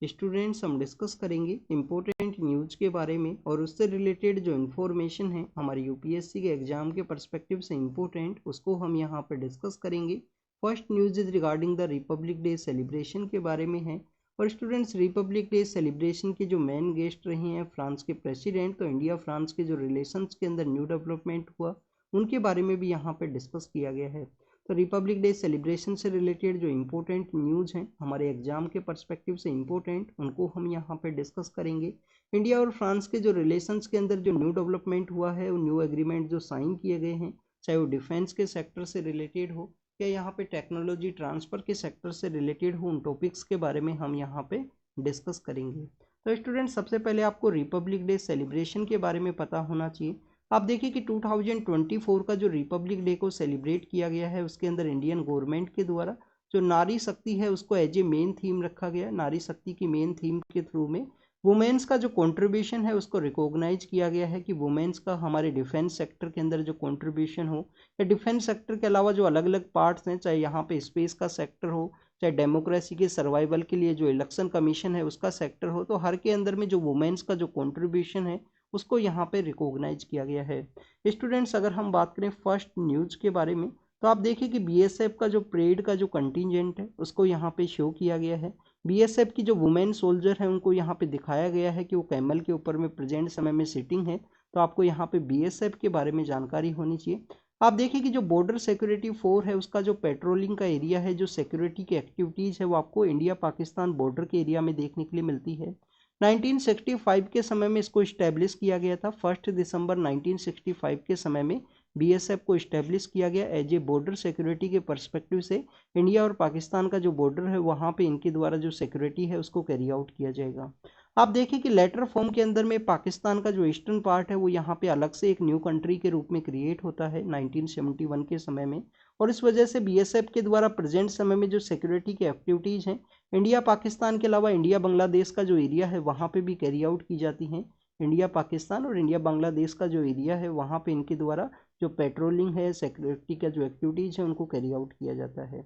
Students हम discuss करेंगे important news के बारे में और उससे रिलेटेड जो इन्फॉर्मेशन है हमारे यूपीएससी के एग्जाम के पर्सपेक्टिव से इम्पोर्टेंट उसको हम यहाँ पर डिस्कस करेंगे। First news is regarding the Republic day celebration के बारे में है। और स्टूडेंट्स रिपब्लिक डे सेलिब्रेशन के जो मेन गेस्ट रहे हैं फ्रांस के प्रेसिडेंट, तो इंडिया फ्रांस के जो रिलेशंस के अंदर न्यू डेवलपमेंट हुआ उनके बारे में भी यहाँ पर डिस्कस किया गया है। तो रिपब्लिक डे सेलिब्रेशन से रिलेटेड जो इम्पोर्टेंट न्यूज़ हैं हमारे एग्जाम के पर्सपेक्टिव से इम्पोर्टेंट उनको हम यहाँ पे डिस्कस करेंगे। इंडिया और फ्रांस के जो रिलेशंस के अंदर जो न्यू डेवलपमेंट हुआ है, वो न्यू एग्रीमेंट जो साइन किए गए हैं, चाहे वो डिफेंस के सेक्टर से रिलेटेड हो या यहाँ पे टेक्नोलॉजी ट्रांसफ़र के सेक्टर से रिलेटेड हो, उन टॉपिक्स के बारे में हम यहाँ पे डिस्कस करेंगे। तो स्टूडेंट सबसे पहले आपको रिपब्लिक डे सेलिब्रेशन के बारे में पता होना चाहिए। आप देखिए कि 2024 का जो रिपब्लिक डे को सेलिब्रेट किया गया है उसके अंदर इंडियन गवर्नमेंट के द्वारा जो नारी शक्ति है उसको एज ए मेन थीम रखा गया। नारी शक्ति की मेन थीम के थ्रू में वुमेन्स का जो कंट्रीब्यूशन है उसको रिकॉग्नाइज किया गया है कि वुमेन्स का हमारे डिफेंस सेक्टर के अंदर जो कंट्रीब्यूशन हो या डिफेंस सेक्टर के अलावा जो अलग अलग पार्ट्स हैं, चाहे यहाँ पे स्पेस का सेक्टर हो, चाहे डेमोक्रेसी के सर्वाइवल के लिए जो इलेक्शन कमीशन है उसका सेक्टर हो, तो हर के अंदर में जो वुमेन्स का जो कंट्रीब्यूशन है उसको यहाँ पे रिकॉग्नाइज किया गया है। स्टूडेंट्स अगर हम बात करें फर्स्ट न्यूज़ के बारे में, तो आप देखिए कि बीएसएफ का जो परेड का जो कंटिजेंट है उसको यहाँ पे शो किया गया है। बीएसएफ की जो वुमेन सोल्जर है उनको यहाँ पे दिखाया गया है कि वो कैमल के ऊपर में प्रेजेंट समय में सिटिंग है। तो आपको यहाँ पे बीएसएफ के बारे में जानकारी होनी चाहिए। आप देखिए कि जो बॉर्डर सिक्योरिटी फोर्स है उसका जो पेट्रोलिंग का एरिया है, जो सिक्योरिटी की एक्टिविटीज़ है, वो आपको इंडिया पाकिस्तान बॉर्डर के एरिया में देखने के लिए मिलती है। 1965 के समय में इसको इस्टेब्लिश किया गया था। 1 दिसंबर 1965 के समय में बीएसएफ को इस्टेब्लिश किया गया एज ए बॉर्डर सिक्योरिटी के पर्सपेक्टिव से। इंडिया और पाकिस्तान का जो बॉर्डर है वहाँ पे इनके द्वारा जो सिक्योरिटी है उसको कैरी आउट किया जाएगा। आप देखिए कि लेटर फॉर्म के अंदर में पाकिस्तान का जो ईस्टर्न पार्ट है वो यहाँ पे अलग से एक न्यू कंट्री के रूप में क्रिएट होता है 1971 के समय में। और इस वजह से बीएसएफ के द्वारा प्रेजेंट समय में जो सिक्योरिटी की एक्टिविटीज़ हैं इंडिया पाकिस्तान के अलावा इंडिया बांग्लादेश का जो एरिया है वहाँ पे भी कैरी आउट की जाती हैं। इंडिया पाकिस्तान और इंडिया बांग्लादेश का जो एरिया है वहाँ पे इनके द्वारा जो पेट्रोलिंग है, सिक्योरिटी का जो एक्टिविटीज़ है उनको कैरी आउट किया जाता है।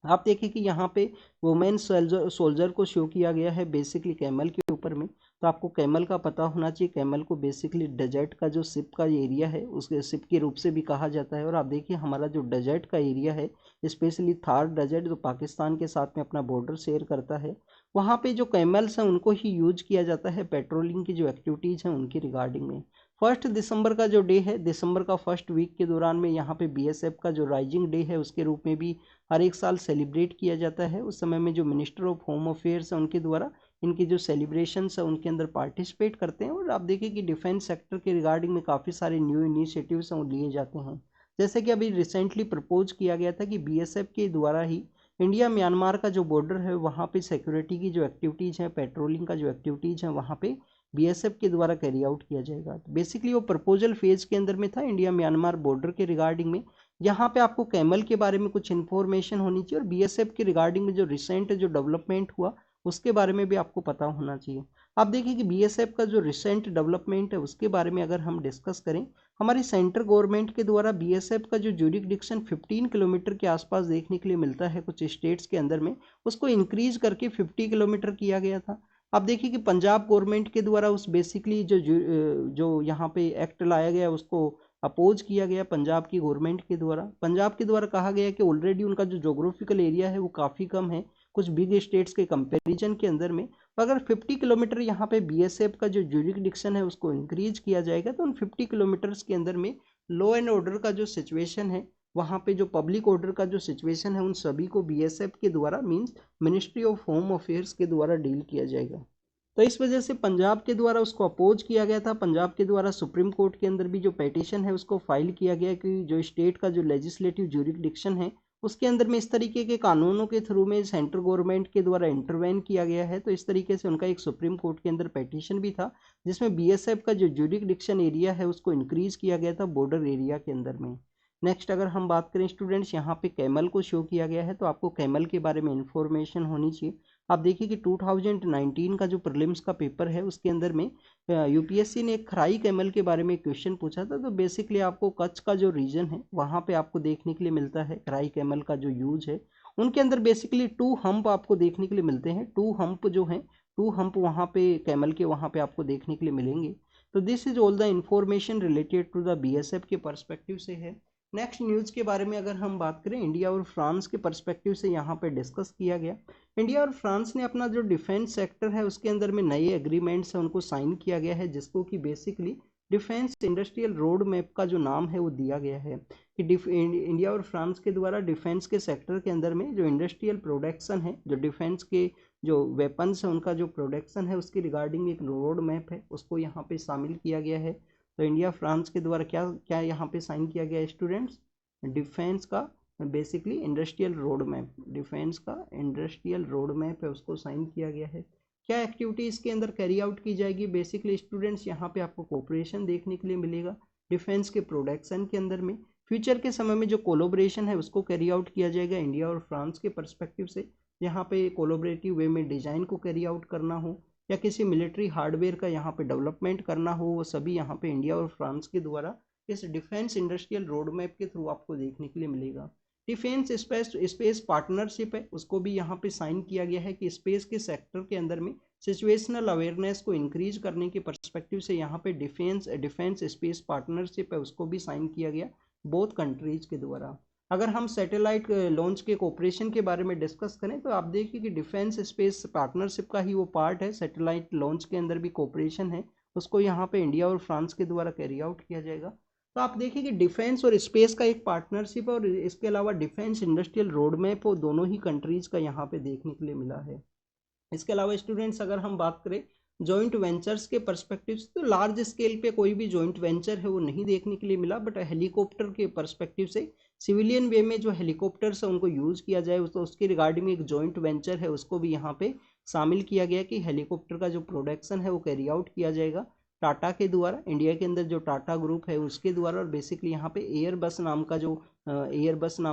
आप देखिए कि यहाँ पे वुमेन सोल्जर को शो किया गया है बेसिकली कैमल के ऊपर में। तो आपको कैमल का पता होना चाहिए। कैमल को बेसिकली डेजर्ट का जो सिप का एरिया है उसके सिप के रूप से भी कहा जाता है। और आप देखिए हमारा जो डेजर्ट का एरिया है, स्पेशली थार डेजर्ट जो पाकिस्तान के साथ में अपना बॉर्डर शेयर करता है, वहाँ पे जो कैमल्स हैं उनको ही यूज किया जाता है पेट्रोलिंग की जो एक्टिविटीज़ हैं उनकी रिगार्डिंग में। 1 दिसंबर का जो डे है, दिसंबर का फर्स्ट वीक के दौरान में यहाँ पे बीएसएफ का जो राइजिंग डे है उसके रूप में भी हर एक साल सेलिब्रेट किया जाता है। उस समय में जो मिनिस्टर ऑफ होम अफेयर्स है उनके द्वारा इनकी जो सेलिब्रेशंस है उनके अंदर पार्टिसिपेट करते हैं। और आप देखिए कि डिफेंस सेक्टर के रिगार्डिंग में काफ़ी सारे न्यू इनिशिएटिव्स हैं वो लिए जाते हैं। जैसे कि अभी रिसेंटली प्रपोज किया गया था कि बीएसएफ के द्वारा ही इंडिया म्यांमार का जो बॉर्डर है वहाँ पे सिक्योरिटी की जो एक्टिविटीज़ हैं, पेट्रोलिंग का जो एक्टिविटीज़ हैं वहाँ पे बीएसएफ के द्वारा कैरी आउट किया जाएगा। तो बेसिकली वो प्रपोजल फेज के अंदर में था इंडिया म्यांमार बॉर्डर के रिगार्डिंग में। यहाँ पे आपको कैमल के बारे में कुछ इन्फॉर्मेशन होनी चाहिए और बीएसएफ के रिगार्डिंग में जो रिसेंट जो डेवलपमेंट हुआ उसके बारे में भी आपको पता होना चाहिए। आप देखिए कि बीएसएफ का जो रिसेंट डेवलपमेंट है उसके बारे में अगर हम डिस्कस करें, हमारी सेंट्रल गवर्नमेंट के द्वारा बीएसएफ का जो ज्यूरिसडिक्शन 15 किलोमीटर के आसपास देखने के लिए मिलता है कुछ स्टेट्स के अंदर में, उसको इंक्रीज करके 50 किलोमीटर किया गया था। आप देखिए कि पंजाब गवर्नमेंट के द्वारा उस बेसिकली जो यहाँ पे एक्ट लाया गया उसको अपोज किया गया पंजाब की गवर्नमेंट के द्वारा। पंजाब के द्वारा कहा गया कि ऑलरेडी उनका जो जोग्राफिकल एरिया है वो काफ़ी कम है कुछ बिग स्टेट्स के कंपैरिजन के अंदर में। तो अगर 50 किलोमीटर यहाँ पे बीएसएफ का जो ज्यूरिसडिक्शन है उसको इंक्रीज किया जाएगा तो उन 50 किलोमीटर्स के अंदर में लॉ एंड ऑर्डर का जो सिचुएशन है, वहाँ पे जो पब्लिक ऑर्डर का जो सिचुएशन है, उन सभी को बीएसएफ के द्वारा means ministry of home affairs के द्वारा डील किया जाएगा। तो इस वजह से पंजाब के द्वारा उसको अपोज किया गया था। पंजाब के द्वारा सुप्रीम कोर्ट के अंदर भी जो पेटिशन है उसको फाइल किया गया कि जो स्टेट का जो लेजिस्लेटिव ज्यूरिसडिक्शन है उसके अंदर में इस तरीके के कानूनों के थ्रू में सेंट्रल गवर्नमेंट के द्वारा इंटरवेन किया गया है। तो इस तरीके से उनका एक सुप्रीम कोर्ट के अंदर पेटिशन भी था जिसमें बीएसएफ का जो ज्यूरिसडिक्शन एरिया है उसको इंक्रीज किया गया था बॉर्डर एरिया के अंदर में। नेक्स्ट अगर हम बात करें स्टूडेंट्स, यहाँ पे कैमल को शो किया गया है तो आपको कैमल के बारे में इंफॉर्मेशन होनी चाहिए। आप देखिए कि 2019 का जो प्रीलिम्स का पेपर है उसके अंदर में यूपीएससी ने एक खराई कैमल के बारे में क्वेश्चन पूछा था। तो बेसिकली आपको कच्छ का जो रीजन है वहाँ पे आपको देखने के लिए मिलता है खराई कैमल का जो यूज है। उनके अंदर बेसिकली 2 हम्प आपको देखने के लिए मिलते हैं। 2 हम्प जो हैं, 2 हम्प वहाँ पे कैमल के वहाँ पे आपको देखने के लिए मिलेंगे। तो this is all the information related to the BSF के पर्सपेक्टिव से है। नेक्स्ट न्यूज़ के बारे में अगर हम बात करें, इंडिया और फ्रांस के पर्सपेक्टिव से यहाँ पे डिस्कस किया गया। इंडिया और फ्रांस ने अपना जो डिफेंस सेक्टर है उसके अंदर में नए एग्रीमेंट्स हैं उनको साइन किया गया है, जिसको कि basically defence industrial road map का जो नाम है वो दिया गया है कि इंडिया और फ्रांस के द्वारा डिफेंस के सेक्टर के अंदर में जो इंडस्ट्रियल प्रोडक्शन है, जो डिफेंस के जो वेपन्स है उनका जो प्रोडक्शन है उसकी रिगार्डिंग एक रोड मैप है उसको यहाँ पे शामिल किया गया है। तो इंडिया फ्रांस के द्वारा क्या क्या यहाँ पे साइन किया गया है स्टूडेंट्स, डिफेंस का basically industrial road map, defence का इंडस्ट्रियल रोड मैप है उसको साइन किया गया है। क्या एक्टिविटी इसके अंदर कैरी आउट की जाएगी, बेसिकली स्टूडेंट्स यहाँ पे आपको कोऑपरेशन देखने के लिए मिलेगा डिफेंस के प्रोडक्शन के अंदर में। फ्यूचर के समय में जो कोलोब्रेशन है उसको कैरी आउट किया जाएगा इंडिया और फ्रांस के पर्सपेक्टिव से, यहाँ पे कोलोबरेटिव वे में डिजाइन को कैरी आउट करना हो या किसी मिलिट्री हार्डवेयर का यहाँ पे डेवलपमेंट करना हो, वो सभी यहाँ पे इंडिया और फ्रांस के द्वारा इस डिफेंस इंडस्ट्रियल रोड मैप के थ्रू आपको देखने के लिए मिलेगा। डिफेंस स्पेस पार्टनरशिप है उसको भी यहाँ पे साइन किया गया है कि स्पेस के सेक्टर के अंदर में सिचुएशनल अवेयरनेस को इंक्रीज करने के पर्सपेक्टिव से यहाँ पे डिफेंस स्पेस पार्टनरशिप है उसको भी साइन किया गया बोथ कंट्रीज के द्वारा। अगर हम सैटेलाइट लॉन्च के कोऑपरेशन के बारे में डिस्कस करें तो आप देखिए कि डिफेंस स्पेस पार्टनरशिप का ही वो पार्ट है, सैटेलाइट लॉन्च के अंदर भी कोऑपरेशन है उसको यहाँ पे इंडिया और फ्रांस के द्वारा कैरी आउट किया जाएगा। तो आप देखिए कि डिफेंस और स्पेस का एक पार्टनरशिप है और इसके अलावा डिफेंस इंडस्ट्रियल रोड मैप वो दोनों ही कंट्रीज का यहाँ पे देखने के लिए मिला है। इसके अलावा स्टूडेंट्स अगर हम बात करें जॉइंट वेंचर्स के पर्सपेक्टिव से, तो लार्ज स्केल पे कोई भी जॉइंट वेंचर है वो नहीं देखने के लिए मिला, बट हेलीकॉप्टर के पर्सपेक्टिव से सिविलियन वे में जो हेलीकॉप्टर्स है उनको यूज़ किया जाए तो उसके रिगार्डिंग एक जॉइंट वेंचर है उसको भी यहाँ पे शामिल किया गया कि हेलीकॉप्टर का जो प्रोडक्शन है वो कैरी आउट किया जाएगा टाटा के द्वारा, इंडिया के अंदर जो टाटा ग्रुप है उसके द्वारा, और बेसिकली यहाँ पे एयरबस नाम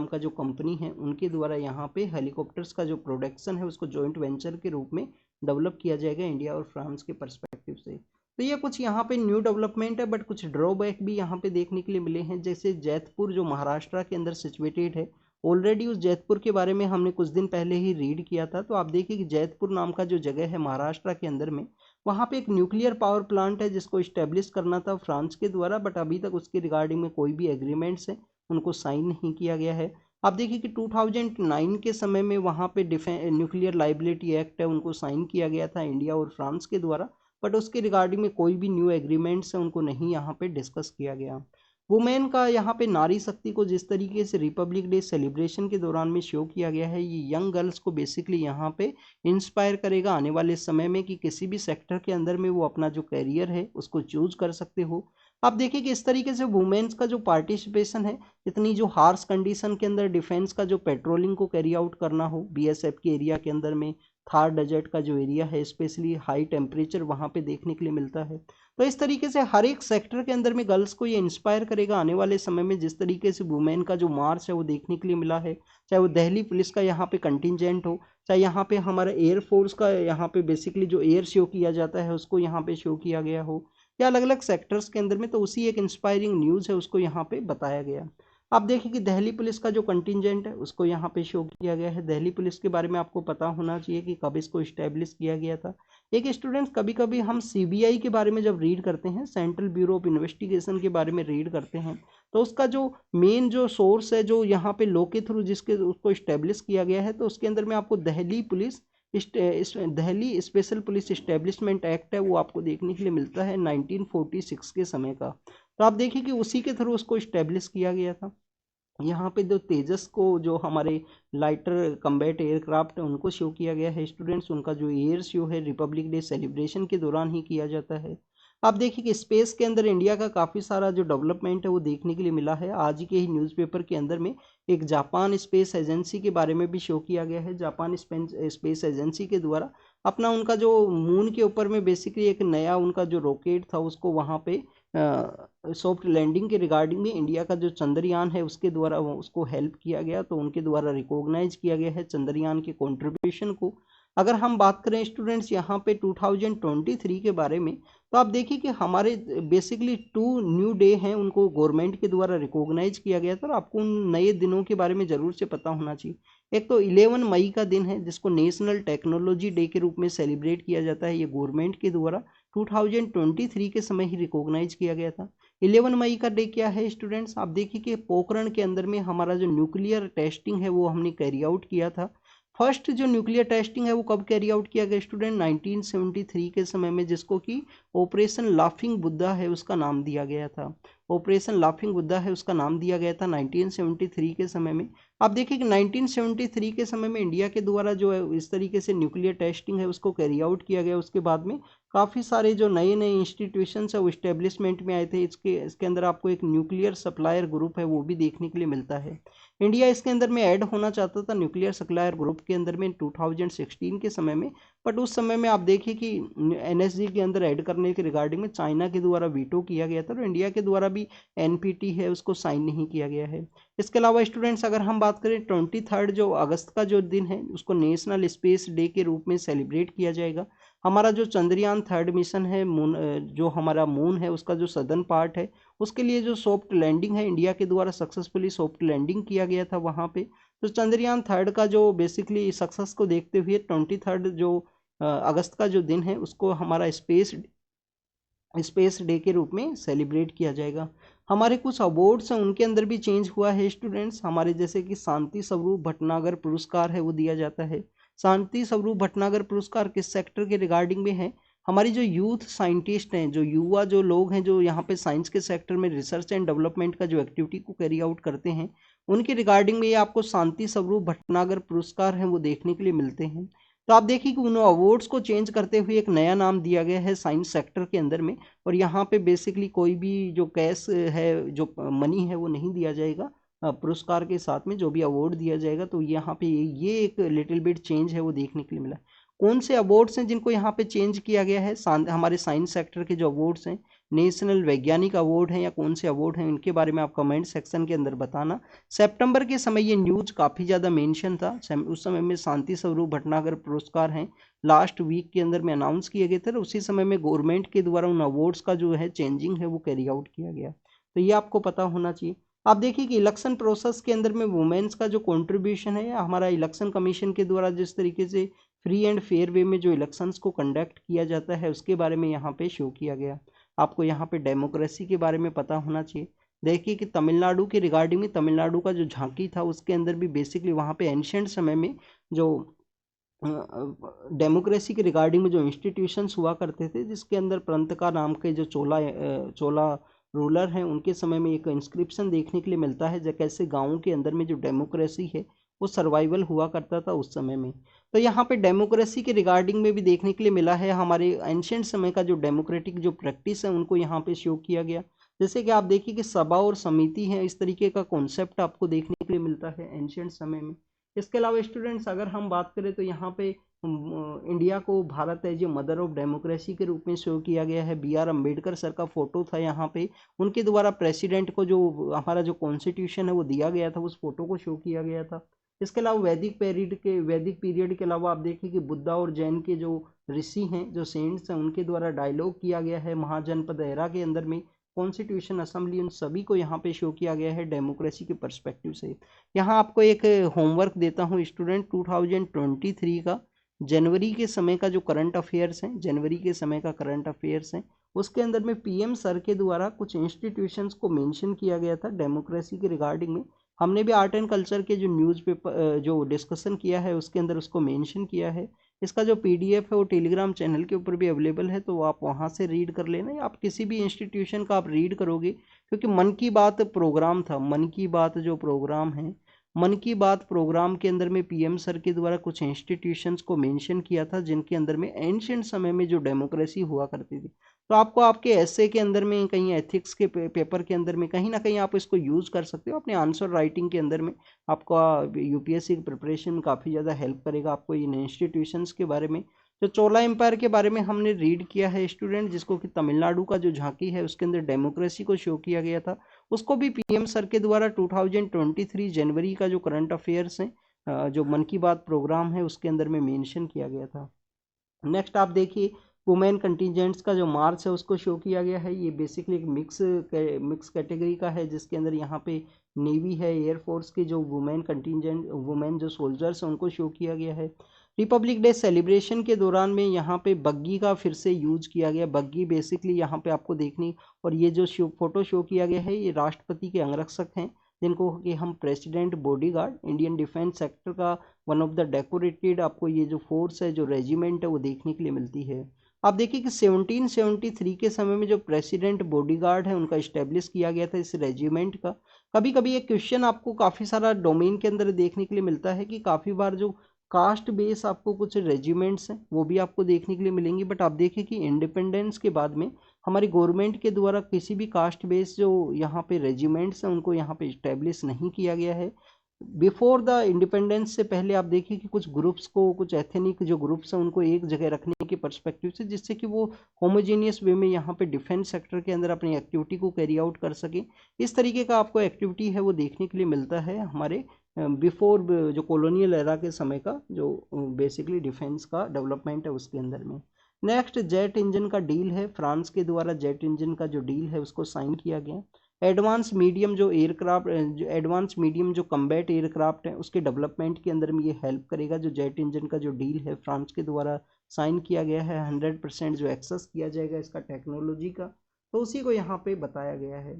का जो कंपनी है उनके द्वारा यहाँ पे हेलीकॉप्टर्स का जो प्रोडक्शन है उसको जॉइंट वेंचर के रूप में डेवलप किया जाएगा इंडिया और फ्रांस के पर्सपेक्टिव से। तो ये कुछ यहाँ पे न्यू डेवलपमेंट है, बट कुछ ड्रॉबैक भी यहाँ पे देखने के लिए मिले हैं। जैसे जैतपुर जो महाराष्ट्र के अंदर सिचुएटेड है, ऑलरेडी उस जैतपुर के बारे में हमने कुछ दिन पहले ही रीड किया था। तो आप देखिए कि जैतपुर नाम का जो जगह है महाराष्ट्र के अंदर में, वहाँ पे एक न्यूक्लियर पावर प्लांट है जिसको इस्टेब्लिश करना था फ्रांस के द्वारा, बट अभी तक उसके रिगार्डिंग में कोई भी एग्रीमेंट्स है उनको साइन नहीं किया गया है। आप देखिए कि 2009 के समय में वहाँ पे न्यूक्लियर लाइबिलिटी एक्ट है उनको साइन किया गया था इंडिया और फ्रांस के द्वारा, बट उसके रिगार्डिंग में कोई भी न्यू एग्रीमेंट्स है उनको नहीं यहाँ पे डिस्कस किया गया। वुमेन का यहाँ पे नारी शक्ति को जिस तरीके से रिपब्लिक डे सेलिब्रेशन के दौरान में शो किया गया है, ये यंग गर्ल्स को बेसिकली यहाँ पे इंस्पायर करेगा आने वाले समय में कि किसी भी सेक्टर के अंदर में वो अपना जो कैरियर है उसको चूज कर सकते हो। आप देखिए कि इस तरीके से वुमेन्स का जो पार्टिसिपेशन है, इतनी जो हार्श कंडीशन के अंदर डिफेंस का जो पेट्रोलिंग को कैरी आउट करना हो बीएसएफ के एरिया के अंदर में, थार डेजर्ट का जो एरिया है स्पेशली हाई टेम्परेचर वहाँ पे देखने के लिए मिलता है। तो इस तरीके से हर एक सेक्टर के अंदर में गर्ल्स को ये इंस्पायर करेगा आने वाले समय में। जिस तरीके से वुमेन का जो मार्च है वो देखने के लिए मिला है, चाहे वो दिल्ली पुलिस का यहाँ पे कंटिजेंट हो, चाहे यहाँ पे हमारा एयरफोर्स का यहाँ पे बेसिकली जो एयर शो किया जाता है उसको यहाँ पे शो किया गया हो, या अलग अलग सेक्टर्स के अंदर में, तो उसी एक इंस्पायरिंग न्यूज़ है उसको यहाँ पे बताया गया। आप देखिए कि दिल्ली पुलिस का जो कंटिजेंट है उसको यहाँ पे शो किया गया है। दिल्ली पुलिस के बारे में आपको पता होना चाहिए कि कब इसको इस्टेब्लिश किया गया था। एक स्टूडेंट्स कभी कभी हम सीबीआई के बारे में जब रीड करते हैं, सेंट्रल ब्यूरो ऑफ इन्वेस्टिगेशन के बारे में रीड करते हैं, तो उसका जो मेन जो सोर्स है जो यहाँ पे लॉ के थ्रू जिसके उसको इस्टेब्लिश किया गया है, तो उसके अंदर में आपको Delhi special police establishment act है वो आपको देखने के लिए मिलता है 1946 के समय का। तो आप देखिए कि उसी के थ्रू उसको इस्टेब्लिश किया गया था। यहाँ पे जो तेजस को जो हमारे लाइटर कम्बैट एयरक्राफ्ट है उनको शो किया गया है स्टूडेंट्स, उनका जो एयर शो है रिपब्लिक डे सेलिब्रेशन के दौरान ही किया जाता है। आप देखिए कि स्पेस के अंदर इंडिया का काफ़ी सारा जो डेवलपमेंट है वो देखने के लिए मिला है। आज के ही न्यूज़पेपर के अंदर में एक जापान स्पेस एजेंसी के बारे में भी शो किया गया है। जापान स्पेस एजेंसी के द्वारा अपना उनका जो मून के ऊपर में बेसिकली एक नया उनका जो रॉकेट था उसको वहाँ पे सॉफ्ट लैंडिंग के रिगार्डिंग में इंडिया का जो चंद्रयान है उसके द्वारा उसको हेल्प किया गया, तो उनके द्वारा रिकॉग्नाइज किया गया है चंद्रयान के कंट्रीब्यूशन को। अगर हम बात करें स्टूडेंट्स यहाँ पे 2023 के बारे में, तो आप देखिए कि हमारे बेसिकली 2 न्यू डे हैं, उनको गवर्नमेंट के द्वारा रिकॉग्नाइज किया गया था और आपको उन नए दिनों के बारे में ज़रूर से पता होना चाहिए। एक तो 11 मई का दिन है जिसको नेशनल टेक्नोलॉजी डे के रूप में सेलिब्रेट किया जाता है, ये गवर्नमेंट के द्वारा 2023 के समय ही रिकॉग्नाइज किया गया था। 11 मई का डे क्या है स्टूडेंट्स, आप देखिए कि पोखरण के अंदर में हमारा जो न्यूक्लियर टेस्टिंग है वो हमने कैरी आउट किया था। फर्स्ट जो न्यूक्लियर टेस्टिंग है वो कब कैरी आउट किया गया स्टूडेंट, 1973 के समय में, जिसको कि ऑपरेशन लाफिंग बुद्धा है उसका नाम दिया गया था। ऑपरेशन लाफिंग बुद्धा है उसका नाम दिया गया था 1973 के समय में। आप देखिए कि 1973 के समय में इंडिया के द्वारा जो है इस तरीके से न्यूक्लियर टेस्टिंग है उसको कैरी आउट किया गया। उसके बाद में काफ़ी सारे जो नए नए इंस्टीट्यूशंस है वो इस्टेब्लिशमेंट में आए थे। इसके अंदर आपको एक न्यूक्लियर सप्लायर ग्रुप है वो भी देखने के लिए मिलता है। इंडिया इसके अंदर में ऐड होना चाहता था न्यूक्लियर सप्लायर ग्रुप के अंदर में 2016 के समय में, बट उस समय में आप देखिए कि एनएसजी के अंदर ऐड करने के रिगार्डिंग में चाइना के द्वारा वीटो किया गया था और इंडिया के द्वारा भी एनपीटी है उसको साइन नहीं किया गया है। इसके अलावा स्टूडेंट्स अगर हम बात करें 23 जो अगस्त का जो दिन है उसको नेशनल स्पेस डे के रूप में सेलिब्रेट किया जाएगा। हमारा जो चंद्रयान 3 मिशन है, मून जो हमारा मून है उसका जो सदर्न पार्ट है उसके लिए जो सॉफ्ट लैंडिंग है इंडिया के द्वारा सक्सेसफुली सॉफ्ट लैंडिंग किया गया था वहाँ पे। तो चंद्रयान 3 का जो बेसिकली सक्सेस को देखते हुए 23 जो अगस्त का जो दिन है उसको हमारा स्पेस डे के रूप में सेलिब्रेट किया जाएगा। हमारे कुछ अवार्ड्स हैं उनके अंदर भी चेंज हुआ है स्टूडेंट्स। हमारे जैसे कि शांति स्वरूप भटनागर पुरस्कार है वो दिया जाता है। शांति स्वरूप भटनागर पुरस्कार किस सेक्टर के रिगार्डिंग में है, हमारी जो यूथ साइंटिस्ट हैं, जो युवा जो लोग हैं जो यहाँ पे साइंस के सेक्टर में रिसर्च एंड डेवलपमेंट का जो एक्टिविटी को कैरी आउट करते हैं उनके रिगार्डिंग में ये आपको शांति स्वरूप भटनागर पुरस्कार हैं वो देखने के लिए मिलते हैं। तो आप देखिए कि उन अवार्ड्स को चेंज करते हुए एक नया नाम दिया गया है साइंस सेक्टर के अंदर में, और यहाँ पे बेसिकली कोई भी जो कैश है जो मनी है वो नहीं दिया जाएगा पुरस्कार के साथ में जो भी अवार्ड दिया जाएगा। तो यहाँ पे ये एक लिटिल बिट चेंज है वो देखने के लिए मिला। कौन से अवार्ड्स हैं जिनको यहाँ पे चेंज किया गया है, हमारे साइंस सेक्टर के जो अवार्ड्स हैं, नेशनल वैज्ञानिक अवार्ड हैं या कौन से अवार्ड हैं, इनके बारे में आप कमेंट सेक्शन के अंदर बताना। सितंबर के समय ये न्यूज काफ़ी ज़्यादा मेंशन था, उस समय में शांति स्वरूप भटनागर पुरस्कार हैं लास्ट वीक के अंदर में अनाउंस किए गए थे, तो उसी समय में गवर्नमेंट के द्वारा उन अवार्ड्स का जो है चेंजिंग है वो कैरी आउट किया गया। तो ये आपको पता होना चाहिए। आप देखिए कि इलेक्शन प्रोसेस के अंदर में वुमेन्स का जो कंट्रीब्यूशन है, हमारा इलेक्शन कमीशन के द्वारा जिस तरीके से फ्री एंड फेयर वे में जो इलेक्शंस को कंडक्ट किया जाता है उसके बारे में यहाँ पे शो किया गया। आपको यहाँ पे डेमोक्रेसी के बारे में पता होना चाहिए। देखिए कि तमिलनाडु के रिगार्डिंग में तमिलनाडु का जो झांकी था उसके अंदर भी बेसिकली वहाँ पे एंशिएंट समय में जो डेमोक्रेसी के रिगार्डिंग में जो इंस्टीट्यूशंस हुआ करते थे जिसके अंदर परंतका नाम के जो चोला रूलर हैं उनके समय में एक इंस्क्रिप्शन देखने के लिए मिलता है जब कैसे गाँव के अंदर में जो डेमोक्रेसी है वो सर्वाइवल हुआ करता था उस समय में। तो यहाँ पे डेमोक्रेसी के रिगार्डिंग में भी देखने के लिए मिला है हमारे एंशिएंट समय का जो डेमोक्रेटिक जो प्रैक्टिस है उनको यहाँ पे शो किया गया। जैसे कि आप देखिए कि सभा और समिति है, इस तरीके का कॉन्सेप्ट आपको देखने के लिए मिलता है एंशिएंट समय में। इसके अलावा स्टूडेंट्स अगर हम बात करें तो यहाँ पे इंडिया को भारत है जो मदर ऑफ डेमोक्रेसी के रूप में शो किया गया है। BR अम्बेडकर सर का फोटो था यहाँ पे, उनके द्वारा प्रेसिडेंट को जो हमारा जो कॉन्स्टिट्यूशन है वो दिया गया था उस फोटो को शो किया गया था। इसके अलावा वैदिक पीरियड के अलावा आप देखिए कि बुद्धा और जैन के जो ऋषि हैं जो सेंट्स हैं उनके द्वारा डायलॉग किया गया है महाजनपद एरा के अंदर में। कॉन्स्टिट्यूशन असेंबली उन सभी को यहाँ पे शो किया गया है डेमोक्रेसी के पर्सपेक्टिव से। यहाँ आपको एक होमवर्क देता हूँ स्टूडेंट, 2023 का जनवरी के समय का जो करंट अफेयर्स हैं, जनवरी के समय का करंट अफेयर्स हैं उसके अंदर में PM सर के द्वारा कुछ इंस्टीट्यूशंस को मेंशन किया गया था डेमोक्रेसी के रिगार्डिंग में। हमने भी आर्ट एंड कल्चर के जो न्यूज़पेपर जो डिस्कशन किया है उसके अंदर उसको मेंशन किया है। इसका जो PDF है वो टेलीग्राम चैनल के ऊपर भी अवेलेबल है, तो आप वहाँ से रीड कर लेना या आप किसी भी इंस्टीट्यूशन का आप रीड करोगे, क्योंकि मन की बात प्रोग्राम था, मन की बात जो प्रोग्राम है, मन की बात प्रोग्राम के अंदर में PM सर के द्वारा कुछ इंस्टीट्यूशंस को मेंशन किया था जिनके अंदर में एंशिएंट समय में जो डेमोक्रेसी हुआ करती थी। तो आपको आपके ऐसे के अंदर में कहीं एथिक्स के पेपर के अंदर में कहीं ना कहीं आप इसको यूज़ कर सकते हो अपने आंसर राइटिंग के अंदर में। आपका UPSC की प्रिपरेशन में काफ़ी ज़्यादा हेल्प करेगा आपको इन इंस्टीट्यूशंस के बारे में। जो चोला एम्पायर के बारे में हमने रीड किया है स्टूडेंट, जिसको कि तमिलनाडु का जो झांकी है उसके अंदर डेमोक्रेसी को शो किया गया था, उसको भी PM सर के द्वारा 2023 जनवरी का जो करंट अफेयर्स हैं जो मन की बात प्रोग्राम है उसके अंदर में मेंशन किया गया था। नेक्स्ट आप देखिए वुमेन कंटिजेंट्स का जो मार्च है उसको शो किया गया है। ये बेसिकली एक मिक्स कैटेगरी का है, जिसके अंदर यहाँ पे नेवी है, एयरफोर्स के जो वुमेन कंटिजेंट वुमेन जो सोल्जर्स हैं उनको शो किया गया है। रिपब्लिक डे सेलिब्रेशन के दौरान में यहाँ पे बग्गी का फिर से यूज किया गया। बग्गी बेसिकली यहाँ पे आपको देखनी, और ये जो फोटो शो किया गया है ये राष्ट्रपति के अंगरक्षक हैं, जिनको कि हम president bodyguard Indian defence sector का वन ऑफ द डेकोरेटेड आपको ये जो फोर्स है, जो रेजिमेंट है, वो देखने के लिए मिलती है। आप देखिए कि 1773 के समय में जो प्रेसिडेंट बॉडीगार्ड है उनका इस्टेब्लिश किया गया था इस रेजिमेंट का। कभी कभी एक क्वेश्चन आपको काफ़ी सारा डोमेन के अंदर देखने के लिए मिलता है कि काफ़ी बार जो कास्ट बेस आपको कुछ रेजिमेंट्स हैं वो भी आपको देखने के लिए मिलेंगी, बट आप देखिए कि इंडिपेंडेंस के बाद में हमारी गवर्नमेंट के द्वारा किसी भी कास्ट बेस जो यहाँ पे रेजिमेंट्स हैं उनको यहाँ पे इस्टेब्लिश नहीं किया गया है। बिफोर द इंडिपेंडेंस से पहले आप देखिए कि कुछ ग्रुप्स को, कुछ एथनिक जो ग्रुप्स हैं उनको एक जगह रखने के पर्सपेक्टिव से, जिससे कि वो होमोजेनियस वे में यहाँ पे डिफेंस सेक्टर के अंदर अपनी एक्टिविटी को कैरी आउट कर सके। इस तरीके का आपको एक्टिविटी है वो देखने के लिए मिलता है हमारे बिफोर जो कॉलोनियल एरा के समय का जो बेसिकली डिफेंस का डेवलपमेंट है उसके अंदर में। नेक्स्ट जेट इंजन का डील है, फ्रांस के द्वारा जेट इंजन का जो डील है उसको साइन किया गया। एडवांस मीडियम जो एयरक्राफ्ट, एडवांस मीडियम जो कम्बैट एयरक्राफ्ट है उसके डेवलपमेंट के अंदर में ये हेल्प करेगा। जो जेट इंजन का जो डील है फ्रांस के द्वारा साइन किया गया है, 100% जो एक्सेस किया जाएगा इसका टेक्नोलॉजी का, तो उसी को यहाँ पे बताया गया है।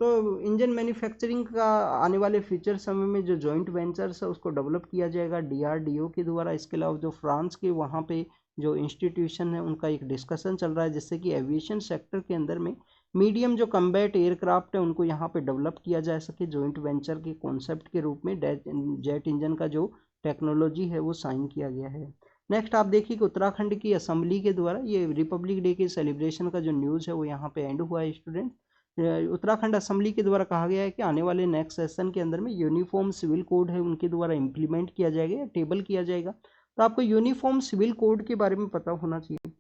तो इंजन मैन्युफैक्चरिंग का आने वाले फ्यूचर समय में जो जॉइंट वेंचर्स है उसको डेवलप किया जाएगा डीआरडीओ के द्वारा। इसके अलावा जो फ्रांस के वहाँ पे जो इंस्टीट्यूशन है उनका एक डिस्कशन चल रहा है, जिससे कि एविएशन सेक्टर के अंदर में मीडियम जो कम्बैट एयरक्राफ्ट है उनको यहाँ पे डेवलप किया जा सके जॉइंट वेंचर के कॉन्सेप्ट के रूप में। जेट इंजन का जो टेक्नोलॉजी है वो साइन किया गया है। नेक्स्ट आप देखिए कि उत्तराखंड की असेंबली के द्वारा ये रिपब्लिक डे के सेलिब्रेशन का जो न्यूज़ है वो यहाँ पे एंड हुआ है स्टूडेंट। उत्तराखंड असेंबली के द्वारा कहा गया है कि आने वाले नेक्स्ट सेशन के अंदर में यूनिफॉर्म सिविल कोड है उनके द्वारा इम्प्लीमेंट किया जाएगा या टेबल किया जाएगा। तो आपको यूनिफॉर्म सिविल कोड के बारे में पता होना चाहिए।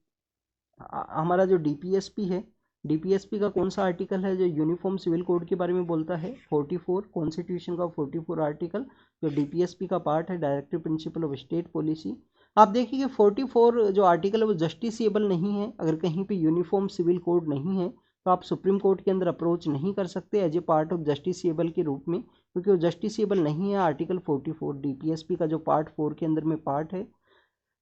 हमारा जो डीपीएसपी है, डीपीएसपी का कौन सा आर्टिकल है जो यूनिफॉर्म सिविल कोड के बारे में बोलता है? 44 कॉन्स्टिट्यूशन का 44 आर्टिकल जो डीपीएसपी का पार्ट है, directive principle of state policy. आप देखिए कि 44 जो आर्टिकल है वो जस्टिसेबल नहीं है। अगर कहीं पे यूनिफॉर्म सिविल कोड नहीं है तो आप सुप्रीम कोर्ट के अंदर अप्रोच नहीं कर सकते as a part of justiciable के रूप में, क्योंकि वो जस्टिसेबल नहीं है। आर्टिकल 44 डीपीएसपी का जो पार्ट 4 के अंदर में पार्ट है।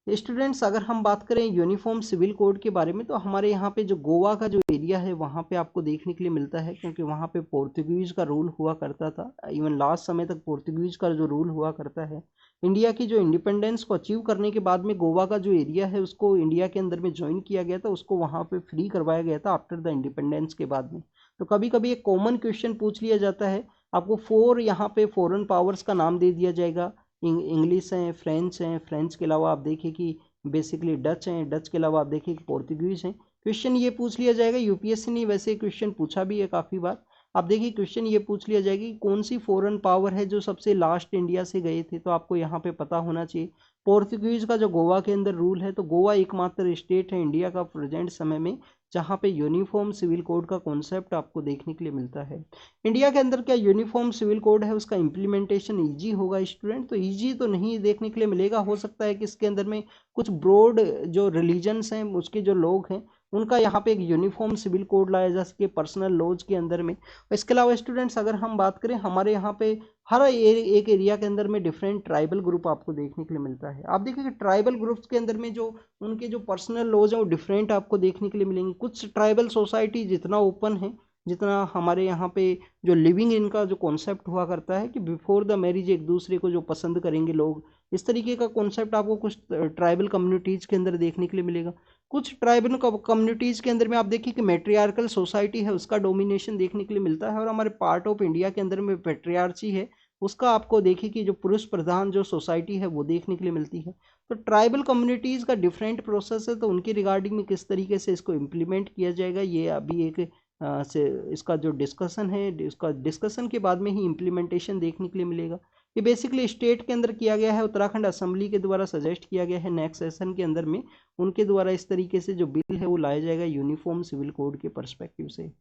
स्टूडेंट्स अगर हम बात करें यूनिफॉर्म सिविल कोड के बारे में तो हमारे यहाँ पे जो गोवा का जो एरिया है वहाँ पे आपको देखने के लिए मिलता है, क्योंकि वहाँ पे पोर्तुगीज का रूल हुआ करता था। इवन लास्ट समय तक पोर्तुगीज का जो रूल हुआ करता है। इंडिया की जो इंडिपेंडेंस को अचीव करने के बाद में गोवा का जो एरिया है उसको इंडिया के अंदर में ज्वाइन किया गया था, उसको वहाँ पे फ्री करवाया गया था आफ्टर द इंडिपेंडेंस के बाद में। तो कभी कभी एक कॉमन क्वेश्चन पूछ लिया जाता है, आपको 4 यहाँ पे फॉरेन पावर्स का नाम दे दिया जाएगा। इंग्लिश हैं, फ्रेंच हैं, फ्रेंच के अलावा आप देखिए कि बेसिकली डच हैं, डच के अलावा आप देखिए कि पोर्तुगीज हैं। क्वेश्चन ये पूछ लिया जाएगा, यूपीएससी ने वैसे क्वेश्चन पूछा भी है काफ़ी बार। आप देखिए क्वेश्चन ये पूछ लिया जाएगा कि कौन सी फॉरेन पावर है जो सबसे लास्ट इंडिया से गए थे, तो आपको यहाँ पे पता होना चाहिए पोर्तुगीज का जो गोवा के अंदर रूल है। तो गोवा एकमात्र स्टेट है इंडिया का प्रेजेंट समय में जहाँ पे यूनिफॉर्म सिविल कोड का कॉन्सेप्ट आपको देखने के लिए मिलता है। इंडिया के अंदर क्या यूनिफॉर्म सिविल कोड है उसका इम्प्लीमेंटेशन ईजी होगा स्टूडेंट? तो ईजी तो नहीं देखने के लिए मिलेगा। हो सकता है कि इसके अंदर में कुछ ब्रॉड जो रिलीजन्स हैं उसके जो लोग हैं उनका यहाँ पे एक यूनिफॉर्म सिविल कोड लाया जा सके पर्सनल लॉज के अंदर में। इसके अलावा स्टूडेंट्स अगर हम बात करें हमारे यहाँ पे हर एक एरिया के अंदर में डिफरेंट ट्राइबल ग्रुप आपको देखने के लिए मिलता है। आप देखिए कि ट्राइबल ग्रुप्स के अंदर में जो उनके जो पर्सनल लॉज हैं वो डिफरेंट आपको देखने के लिए मिलेंगे। कुछ ट्राइबल सोसाइटी जितना ओपन है, जितना हमारे यहाँ पे जो लिविंग इनका जो कॉन्सेप्ट हुआ करता है कि बिफोर द मैरिज एक दूसरे को जो पसंद करेंगे लोग, इस तरीके का कॉन्सेप्ट आपको कुछ ट्राइबल कम्युनिटीज़ के अंदर देखने के लिए मिलेगा। कुछ ट्राइबल कम्युनिटीज़ के अंदर में आप देखिए कि मैट्रियार्कल सोसाइटी है उसका डोमिनेशन देखने के लिए मिलता है, और हमारे पार्ट ऑफ इंडिया के अंदर में पैट्रियार्ची है उसका आपको देखिए कि जो पुरुष प्रधान जो सोसाइटी है वो देखने के लिए मिलती है। तो ट्राइबल कम्युनिटीज़ का डिफरेंट प्रोसेस है, तो उनकी रिगार्डिंग में किस तरीके से इसको इम्प्लीमेंट किया जाएगा ये अभी एक से इसका जो डिस्कशन है इसका डिस्कशन के बाद में ही इम्प्लीमेंटेशन देखने के लिए मिलेगा। ये बेसिकली स्टेट के अंदर किया गया है, उत्तराखंड असेंबली के द्वारा सजेस्ट किया गया है नेक्स्ट सेशन के अंदर में उनके द्वारा इस तरीके से जो बिल है वो लाया जाएगा यूनिफॉर्म सिविल कोड के पर्सपेक्टिव से।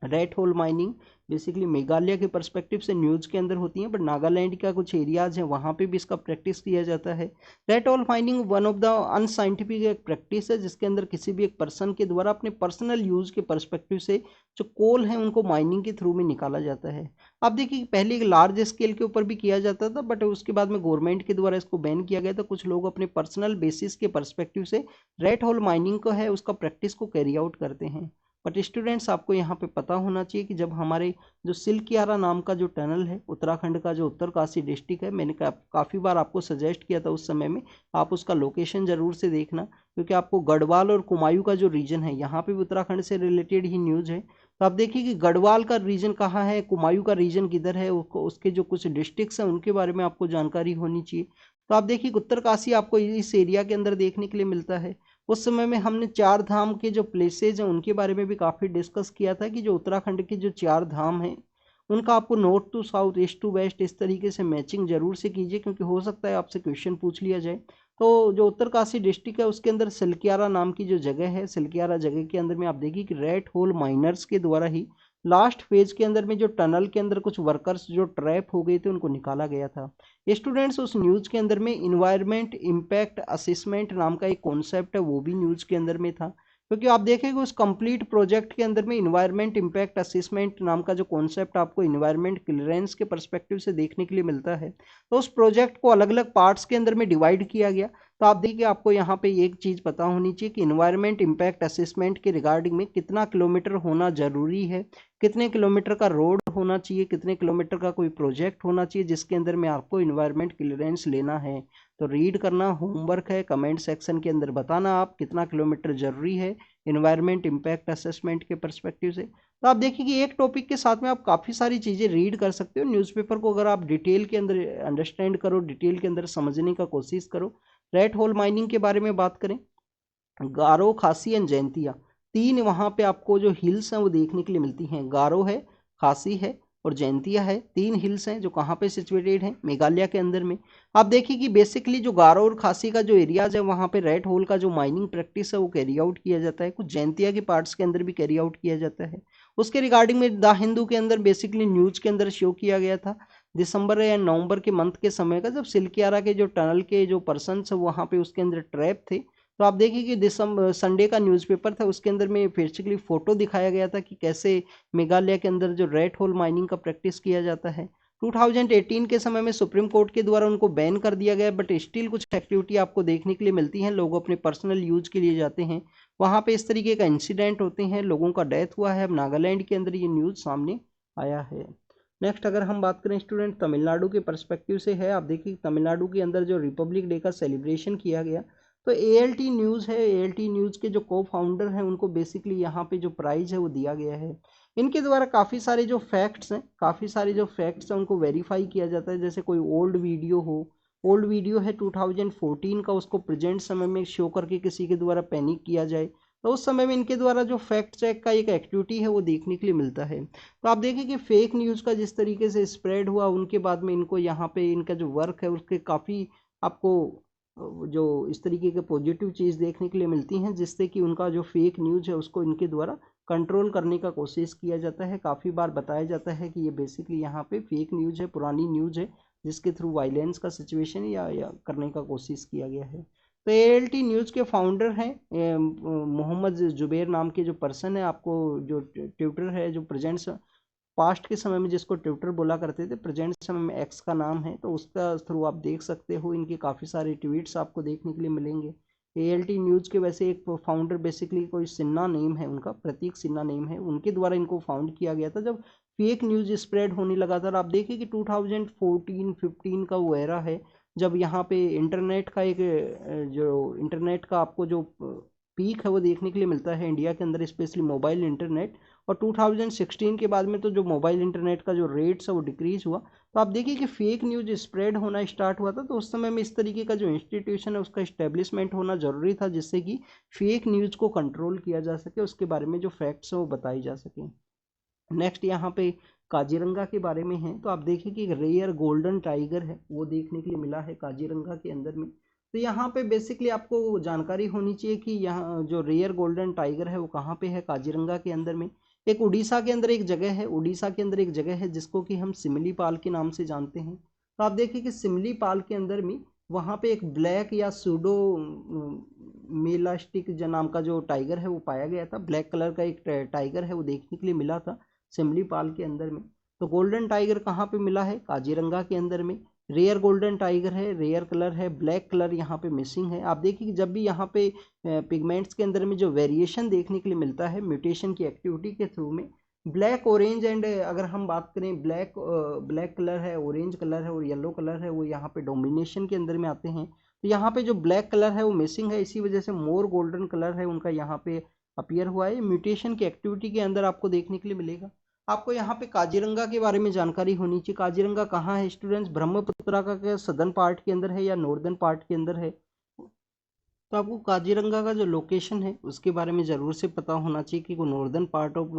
Red hole mining basically Meghalaya के पर्सपेक्टिव से न्यूज के अंदर होती है, बट नागालैंड का कुछ एरियाज है वहाँ पे भी इसका प्रैक्टिस किया जाता है। Red hole mining one of the unscientific एक प्रैक्टिस है जिसके अंदर किसी भी एक पर्सन के द्वारा अपने पर्सनल यूज के पर्सपेक्टिव से जो कोल है उनको माइनिंग के थ्रू में निकाला जाता है। आप देखिए पहले एक लार्ज स्केल के ऊपर भी किया जाता था, बट उसके बाद में गवर्नमेंट के द्वारा इसको बैन किया गया था। कुछ लोग अपने पर्सनल बेसिस के पर्सपेक्टिव से रेड होल माइनिंग को है उसका प्रैक्टिस को कैरी आउट करते हैं। बट स्टूडेंट्स आपको यहाँ पे पता होना चाहिए कि जब हमारे जो सिल्कियारा नाम का जो टनल है उत्तराखंड का जो उत्तरकाशी डिस्ट्रिक्ट है, मैंने काफ़ी बार आपको सजेस्ट किया था उस समय में, आप उसका लोकेशन ज़रूर से देखना, क्योंकि आपको गढ़वाल और कुमायूं का जो रीजन है यहाँ पे भी उत्तराखंड से रिलेटेड ही न्यूज़ है। तो आप देखिए कि गढ़वाल का रीजन कहाँ है, कुमायूं का रीजन किधर है, उसके जो कुछ डिस्ट्रिक्ट्स हैं उनके बारे में आपको जानकारी होनी चाहिए। तो आप देखिए उत्तरकाशी आपको इस एरिया के अंदर देखने के लिए मिलता है। उस समय में हमने चार धाम के जो प्लेसेज हैं उनके बारे में भी काफ़ी डिस्कस किया था कि जो उत्तराखंड के जो चार धाम हैं उनका आपको north to south east to west इस तरीके से मैचिंग जरूर से कीजिए, क्योंकि हो सकता है आपसे क्वेश्चन पूछ लिया जाए। तो जो उत्तरकाशी डिस्ट्रिक्ट है उसके अंदर सिल्कियारा नाम की जो जगह है, सिल्कियारा जगह के अंदर में आप देखिए कि रेड होल माइनर्स के द्वारा ही लास्ट फेज के अंदर में जो टनल के अंदर कुछ वर्कर्स जो ट्रैप हो गए थे उनको निकाला गया था। स्टूडेंट्स उस न्यूज़ के अंदर में इन्वायरमेंट इम्पैक्ट असेसमेंट नाम का एक कॉन्सेप्ट है वो भी न्यूज़ के अंदर में था, क्योंकि आप देखेंगे उस कंप्लीट प्रोजेक्ट के अंदर में इन्वायरमेंट इम्पैक्ट असेसमेंट नाम का जो कॉन्सेप्ट आपको इन्वायरमेंट क्लियरेंस के पर्सपेक्टिव से देखने के लिए मिलता है। तो उस प्रोजेक्ट को अलग अलग पार्ट्स के अंदर में डिवाइड किया गया। तो आप देखिए आपको यहाँ पे एक चीज़ पता होनी चाहिए कि इन्वायरमेंट इम्पैक्ट असेसमेंट के रिगार्डिंग में कितना किलोमीटर होना जरूरी है, कितने किलोमीटर का रोड होना चाहिए, कितने किलोमीटर का कोई प्रोजेक्ट होना चाहिए जिसके अंदर में आपको इन्वायरमेंट क्लियरेंस लेना है। तो रीड करना होमवर्क है, कमेंट सेक्शन के अंदर बताना आप कितना किलोमीटर जरूरी है इन्वायरमेंट इम्पैक्ट असेसमेंट के पर्सपेक्टिव से। तो आप देखिए कि एक टॉपिक के साथ में आप काफ़ी सारी चीज़ें रीड कर सकते हो। न्यूज़पेपर को अगर आप डिटेल के अंदर अंडरस्टैंड करो, डिटेल के अंदर समझने का कोशिश करो। रेड होल माइनिंग के बारे में बात करें, गारो, खासी एंड जैंतिया, तीन वहाँ पे आपको जो हिल्स हैं वो देखने के लिए मिलती हैं। गारो है, खासी है और जैंतिया है, तीन हिल्स हैं जो कहाँ पे सिचुएटेड हैं, मेघालय के अंदर में। आप देखिए कि बेसिकली जो गारो और खासी का जो एरियाज है वहाँ पे रेड होल का जो माइनिंग प्रैक्टिस है वो कैरी आउट किया जाता है, कुछ जैंतिया के पार्ट्स के अंदर भी कैरी आउट किया जाता है। उसके रिगार्डिंग में द हिंदू के अंदर बेसिकली न्यूज के अंदर शो किया गया था दिसंबर या नवंबर के मंथ के समय का, जब सिल्कियारा के जो टनल के जो पर्सन वहाँ पे उसके अंदर ट्रैप थे। तो आप देखिए कि दिसंबर संडे का न्यूज़पेपर था उसके अंदर में बेसिकली फोटो दिखाया गया था कि कैसे मेघालय के अंदर जो रेड होल माइनिंग का प्रैक्टिस किया जाता है। 2018 के समय में सुप्रीम कोर्ट के द्वारा उनको बैन कर दिया गया, बट स्टिल कुछ एक्टिविटी आपको देखने के लिए मिलती हैं, लोग अपने पर्सनल यूज के लिए जाते हैं वहाँ पे, इस तरीके का इंसिडेंट होते हैं, लोगों का डेथ हुआ है। अब नागालैंड के अंदर ये न्यूज़ सामने आया है। नेक्स्ट अगर हम बात करें स्टूडेंट तमिलनाडु के पर्सपेक्टिव से है, आप देखिए तमिलनाडु के अंदर जो रिपब्लिक डे का सेलिब्रेशन किया गया, तो एएलटी न्यूज़ है, एएलटी न्यूज़ के जो को फाउंडर हैं उनको बेसिकली यहाँ पे जो प्राइज़ है वो दिया गया है। इनके द्वारा काफ़ी सारे जो फैक्ट्स हैं, काफ़ी सारे जो फैक्ट्स हैं उनको वेरीफाई किया जाता है। जैसे कोई ओल्ड वीडियो है 2014 का, उसको प्रेजेंट समय में शो करके किसी के द्वारा पैनिक किया जाए, तो उस समय में इनके द्वारा जो फैक्ट चेक का एक एक्टिविटी है वो देखने के लिए मिलता है। तो आप देखिए कि फेक न्यूज़ का जिस तरीके से स्प्रेड हुआ उनके बाद में इनको यहाँ पे इनका जो वर्क है उसके काफ़ी आपको जो इस तरीके के पॉजिटिव चीज़ देखने के लिए मिलती हैं, जिससे कि उनका जो फेक न्यूज़ है उसको इनके द्वारा कंट्रोल करने का कोशिश किया जाता है। काफ़ी बार बताया जाता है कि ये बेसिकली यहाँ पे फेक न्यूज़ है, पुरानी न्यूज़ है, जिसके थ्रू वायलेंस का सिचुएशन या करने का कोशिश किया गया है। तो एएलटी न्यूज़ के फाउंडर हैं मोहम्मद जुबैर नाम के जो पर्सन है, आपको जो ट्विटर है जो प्रेजेंट्स पास्ट के समय में जिसको ट्विटर बोला करते थे, प्रेजेंट समय में एक्स का नाम है, तो उसका थ्रू आप देख सकते हो, इनके काफ़ी सारे ट्वीट्स आपको देखने के लिए मिलेंगे। एएलटी न्यूज़ के वैसे एक फाउंडर बेसिकली कोई सिन्हा नेम है उनका, प्रतीक सिन्हा नेम है, उनके द्वारा इनको फाउंड किया गया था जब फेक न्यूज़ स्प्रेड होने लगा था। आप देखिए कि 2014-15 का वो एरा है जब यहाँ पे इंटरनेट का एक जो इंटरनेट का आपको जो पीक है वो देखने के लिए मिलता है इंडिया के अंदर, स्पेशली मोबाइल इंटरनेट। और 2016 के बाद में तो जो मोबाइल इंटरनेट का जो रेट्स है वो डिक्रीज हुआ। तो आप देखिए कि फेक न्यूज स्प्रेड होना स्टार्ट हुआ था, तो उस समय में इस तरीके का जो इंस्टीट्यूशन है उसका इस्टेब्लिशमेंट होना जरूरी था, जिससे कि फेक न्यूज को कंट्रोल किया जा सके, उसके बारे में जो फैक्ट्स है वो बताई जा सके। नेक्स्ट यहाँ पे काजीरंगा के बारे में है, तो आप देखिए कि रेयर गोल्डन टाइगर है वो देखने के लिए मिला है काजीरंगा के अंदर में। तो यहाँ पे बेसिकली आपको जानकारी होनी चाहिए कि यहाँ जो रेयर गोल्डन टाइगर है वो कहाँ पे है काजीरंगा के अंदर में। एक उड़ीसा के अंदर एक जगह है, उड़ीसा के अंदर एक जगह है जिसको कि हम सिमलीपाल के नाम से जानते हैं। तो आप देखिए कि सिमलीपाल के अंदर में वहाँ पे एक ब्लैक या सूडो मेलास्टिक नाम का जो टाइगर है वो पाया गया था। ब्लैक कलर का एक टाइगर है वो देखने के लिए मिला था सिमलीपाल के अंदर में। तो गोल्डन टाइगर कहाँ पे मिला है? काजीरंगा के अंदर में। रेयर गोल्डन टाइगर है, रेयर कलर है, ब्लैक कलर यहाँ पे मिसिंग है। आप देखिए कि जब भी यहाँ पे पिगमेंट्स के अंदर में जो वेरिएशन देखने के लिए मिलता है म्यूटेशन की एक्टिविटी के थ्रू में, ब्लैक ऑरेंज एंड अगर हम बात करें ब्लैक कलर है, ऑरेंज कलर है और येलो कलर है, वो यहाँ पे डोमिनेशन के अंदर में आते हैं। तो यहाँ पे जो ब्लैक कलर है वो मिसिंग है, इसी वजह से मोर गोल्डन कलर है उनका यहाँ पे अपीयर हुआ है। म्यूटेशन की एक्टिविटी के अंदर आपको देखने के लिए मिलेगा। आपको यहाँ पे काजीरंगा के बारे में जानकारी होनी चाहिए। काजीरंगा कहाँ है स्टूडेंट्स? ब्रह्मपुत्रा का सदर्न पार्ट के अंदर है या नॉर्दर्न पार्ट के अंदर है? तो आपको काजीरंगा का जो लोकेशन है उसके बारे में ज़रूर से पता होना चाहिए कि वो नॉर्दर्न पार्ट ऑफ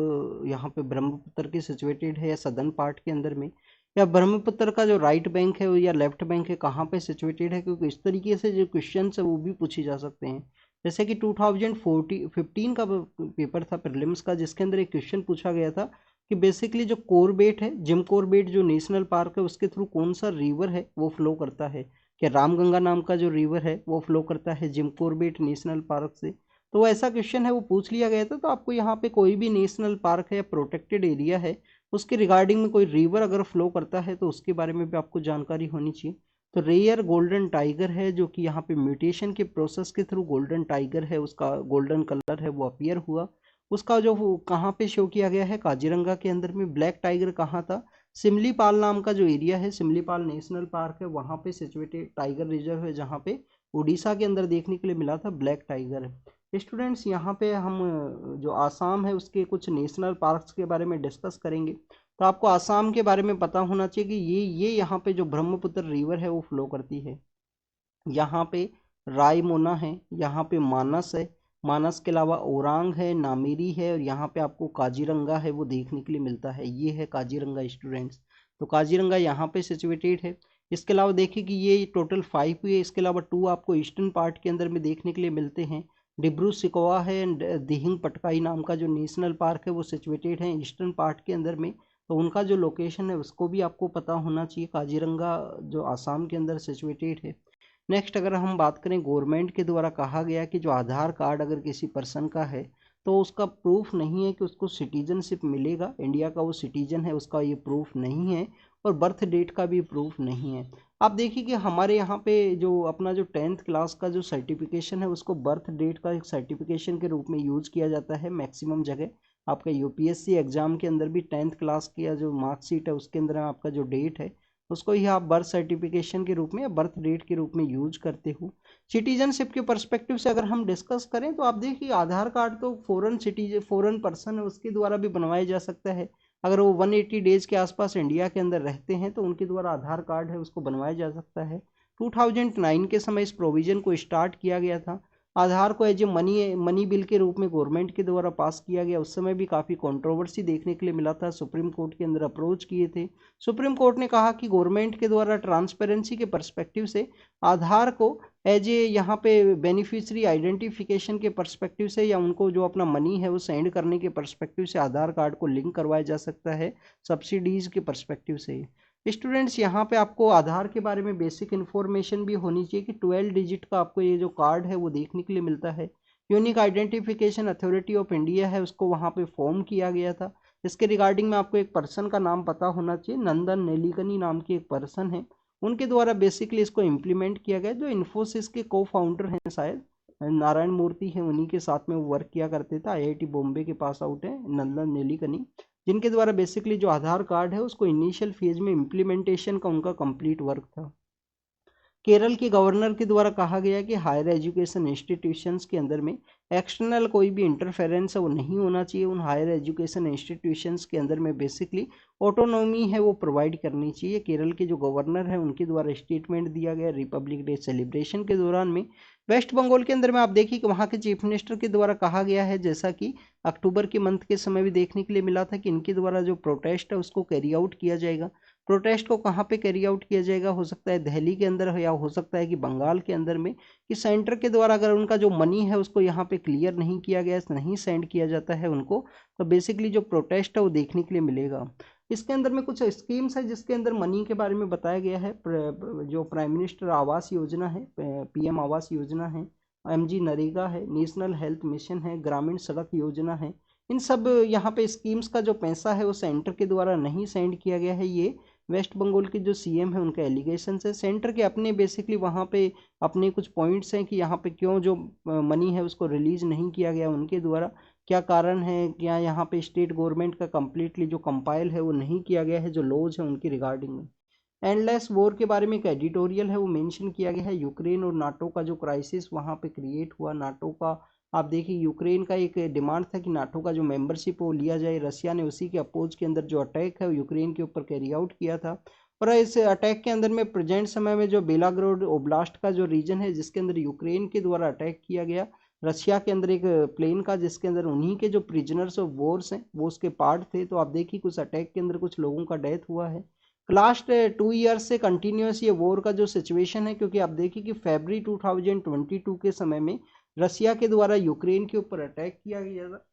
यहाँ पे ब्रह्मपुत्र के सिचुएटेड है या सदर्न पार्ट के अंदर में, या ब्रह्मपुत्र का जो राइट बैंक है या लेफ्ट बैंक है कहाँ पे सिचुएटेड है, क्योंकि इस तरीके से जो क्वेश्चन है वो भी पूछे जा सकते हैं। जैसे कि 2015 का पेपर था प्रीलिम्स का, जिसके अंदर एक क्वेश्चन पूछा गया था कि बेसिकली जो कॉर्बेट है, जिम कॉर्बेट जो नेशनल पार्क है उसके थ्रू कौन सा रिवर है वो फ्लो करता है? कि रामगंगा नाम का जो रिवर है वो फ्लो करता है जिम कॉर्बेट नेशनल पार्क से। तो ऐसा क्वेश्चन है वो पूछ लिया गया था। तो आपको यहाँ पे कोई भी नेशनल पार्क है या प्रोटेक्टेड एरिया है उसके रिगार्डिंग में कोई रिवर अगर फ्लो करता है तो उसके बारे में भी आपको जानकारी होनी चाहिए। तो रेयर गोल्डन टाइगर है जो कि यहाँ पे म्यूटेशन के प्रोसेस के थ्रू गोल्डन टाइगर है, उसका गोल्डन कलर है वो अपीयर हुआ। उसका जो कहाँ पे शो किया गया है? काजीरंगा के अंदर में। ब्लैक टाइगर कहाँ था? सिमलीपाल नाम का जो एरिया है, सिमलीपाल नेशनल पार्क है, वहाँ पे सिचुएटेड टाइगर रिजर्व है जहाँ पे उड़ीसा के अंदर देखने के लिए मिला था ब्लैक टाइगर। स्टूडेंट्स यहाँ पे हम जो आसाम है उसके कुछ नेशनल पार्क्स के बारे में डिस्कस करेंगे। तो आपको आसाम के बारे में पता होना चाहिए कि ये यहाँ पे जो ब्रह्मपुत्र रिवर है वो फ्लो करती है। यहाँ पे रायमोना है, यहाँ पे मानस है, मानस के अलावा ओरांग है, नामेरी है, और यहाँ पे आपको काजीरंगा है वो देखने के लिए मिलता है। ये है काजीरंगा स्टूडेंट्स। तो काजीरंगा यहाँ पे सिचुएटेड है। इसके अलावा देखिए कि ये टोटल 5 हुए, इसके अलावा 2 आपको ईस्टर्न पार्ट के अंदर में देखने के लिए मिलते हैं। डिब्रू सिकोवा है एंड दिहिंग पटकाई नाम का जो नेशनल पार्क है वो सिचुएटेड है ईस्टर्न पार्ट के अंदर में। तो उनका जो लोकेशन है उसको भी आपको पता होना चाहिए। काजीरंगा जो आसाम के अंदर सिचुएटेड है। नेक्स्ट अगर हम बात करें, गवर्नमेंट के द्वारा कहा गया कि जो आधार कार्ड अगर किसी पर्सन का है तो उसका प्रूफ नहीं है कि उसको सिटीजनशिप मिलेगा, इंडिया का वो सिटीजन है, उसका ये प्रूफ नहीं है, और बर्थ डेट का भी प्रूफ नहीं है। आप देखिए कि हमारे यहाँ पे जो अपना जो 10th क्लास का जो सर्टिफिकेशन है उसको बर्थ डेट का एक सर्टिफिकेशन के रूप में यूज किया जाता है मैक्सिमम जगह। आपका यूपीएससी एग्जाम के अंदर भी 10th क्लास की जो मार्कशीट है उसके अंदर आपका जो डेट है उसको ही आप बर्थ सर्टिफिकेशन के रूप में या बर्थ डेट के रूप में यूज करते हो। सिटीजनशिप के पर्सपेक्टिव से अगर हम डिस्कस करें तो आप देखिए आधार कार्ड तो फॉरेन पर्सन है उसके द्वारा भी बनवाया जा सकता है। अगर वो 180 डेज के आसपास इंडिया के अंदर रहते हैं तो उनके द्वारा आधार कार्ड है उसको बनवाया जा सकता है। 2009 के समय इस प्रोविजन को स्टार्ट किया गया था। आधार को एज ए मनी बिल के रूप में गवर्नमेंट के द्वारा पास किया गया। उस समय भी काफ़ी कंट्रोवर्सी देखने के लिए मिला था, सुप्रीम कोर्ट के अंदर अप्रोच किए थे। सुप्रीम कोर्ट ने कहा कि गवर्नमेंट के द्वारा ट्रांसपेरेंसी के पर्सपेक्टिव से आधार को एज ए यहाँ पे बेनिफिशियरी आइडेंटिफिकेशन के पर्सपेक्टिव से या उनको जो अपना मनी है वो सेंड करने के पर्सपेक्टिव से आधार कार्ड को लिंक करवाया जा सकता है सब्सिडीज के पर्सपेक्टिव से। स्टूडेंट्स यहाँ पे आपको आधार के बारे में बेसिक इन्फॉर्मेशन भी होनी चाहिए कि 12 डिजिट का आपको ये जो कार्ड है वो देखने के लिए मिलता है। Unique identification authority of India है उसको वहाँ पे फॉर्म किया गया था। इसके रिगार्डिंग में आपको एक पर्सन का नाम पता होना चाहिए, नंदन नेलिकनी नाम के एक पर्सन है, उनके द्वारा बेसिकली इसको इम्प्लीमेंट किया गया। जो इन्फोसिस के को फाउंडर हैं शायद नारायण मूर्ति हैं, उन्हीं के साथ में वो वर्क किया करते थे। आईआईटी बॉम्बे के पास आउट है नंदन नेलिकनी, जिनके द्वारा बेसिकली जो आधार कार्ड है उसको इनिशियल फेज में इम्प्लीमेंटेशन का उनका कंप्लीट वर्क था। केरल के गवर्नर के द्वारा कहा गया कि हायर एजुकेशन इंस्टीट्यूशंस के अंदर में एक्सटर्नल कोई भी इंटरफेरेंस है वो नहीं होना चाहिए। उन हायर एजुकेशन इंस्टीट्यूशंस के अंदर में बेसिकली ऑटोनॉमी है वो प्रोवाइड करनी चाहिए। केरल के जो गवर्नर है उनके द्वारा स्टेटमेंट दिया गया रिपब्लिक डे सेलिब्रेशन के दौरान में। वेस्ट बंगाल के अंदर में आप देखिए कि वहाँ के चीफ मिनिस्टर के द्वारा कहा गया है, जैसा कि अक्टूबर के मंथ के समय भी देखने के लिए मिला था, कि इनके द्वारा जो प्रोटेस्ट है उसको कैरी आउट किया जाएगा। प्रोटेस्ट को कहाँ पे कैरी आउट किया जाएगा, हो सकता है दिल्ली के अंदर हो या हो सकता है कि बंगाल के अंदर में, कि सेंटर के द्वारा अगर उनका जो मनी है उसको यहाँ पे क्लियर नहीं किया गया, नहीं सेंड किया जाता है उनको, तो बेसिकली जो प्रोटेस्ट है वो देखने के लिए मिलेगा। इसके अंदर में कुछ स्कीम्स है जिसके अंदर मनी के बारे में बताया गया है। जो प्राइम मिनिस्टर आवास योजना है, पीएम आवास योजना है, एमजी नरेगा है, नेशनल हेल्थ मिशन है, ग्रामीण सड़क योजना है, इन सब यहाँ पे स्कीम्स का जो पैसा है वो सेंटर के द्वारा नहीं सेंड किया गया है। ये वेस्ट बंगाल के जो सीएम है उनका एलिगेशन है। सेंटर के अपने बेसिकली वहाँ पे अपने कुछ पॉइंट्स हैं कि यहाँ पे क्यों जो मनी है उसको रिलीज नहीं किया गया उनके द्वारा, क्या कारण है, क्या यहाँ पे स्टेट गवर्नमेंट का कम्प्लीटली जो कंपाइल है वो नहीं किया गया है जो लॉज है उनकी रिगार्डिंग में। एंडलेस वॉर के बारे में एक एडिटोरियल है वो मेंशन किया गया है। यूक्रेन और नाटो का जो क्राइसिस वहाँ पे क्रिएट हुआ, नाटो का आप देखिए यूक्रेन का एक डिमांड था कि नाटो का जो मेंबरशिप वो लिया जाए, रशिया ने उसी के अपोज के अंदर जो अटैक है वो यूक्रेन के ऊपर कैरी आउट किया था। और इस अटैक के अंदर में प्रेजेंट समय में जो बेलाग्रोड ओब्लास्ट का जो रीजन है जिसके अंदर यूक्रेन के द्वारा अटैक किया गया रशिया के अंदर एक प्लेन का, जिसके अंदर उन्हीं के जो प्रिजनर्स ऑफ वॉर्स हैं वो उसके पार्ट थे। तो आप देखिए कुछ अटैक के अंदर कुछ लोगों का डेथ हुआ है। लास्ट 2 ईयर्स से कंटिन्यूस ये वॉर का जो सिचुएशन है, क्योंकि आप देखिए कि फरवरी 2022 के समय में रसिया के द्वारा यूक्रेन के ऊपर अटैक किया गया था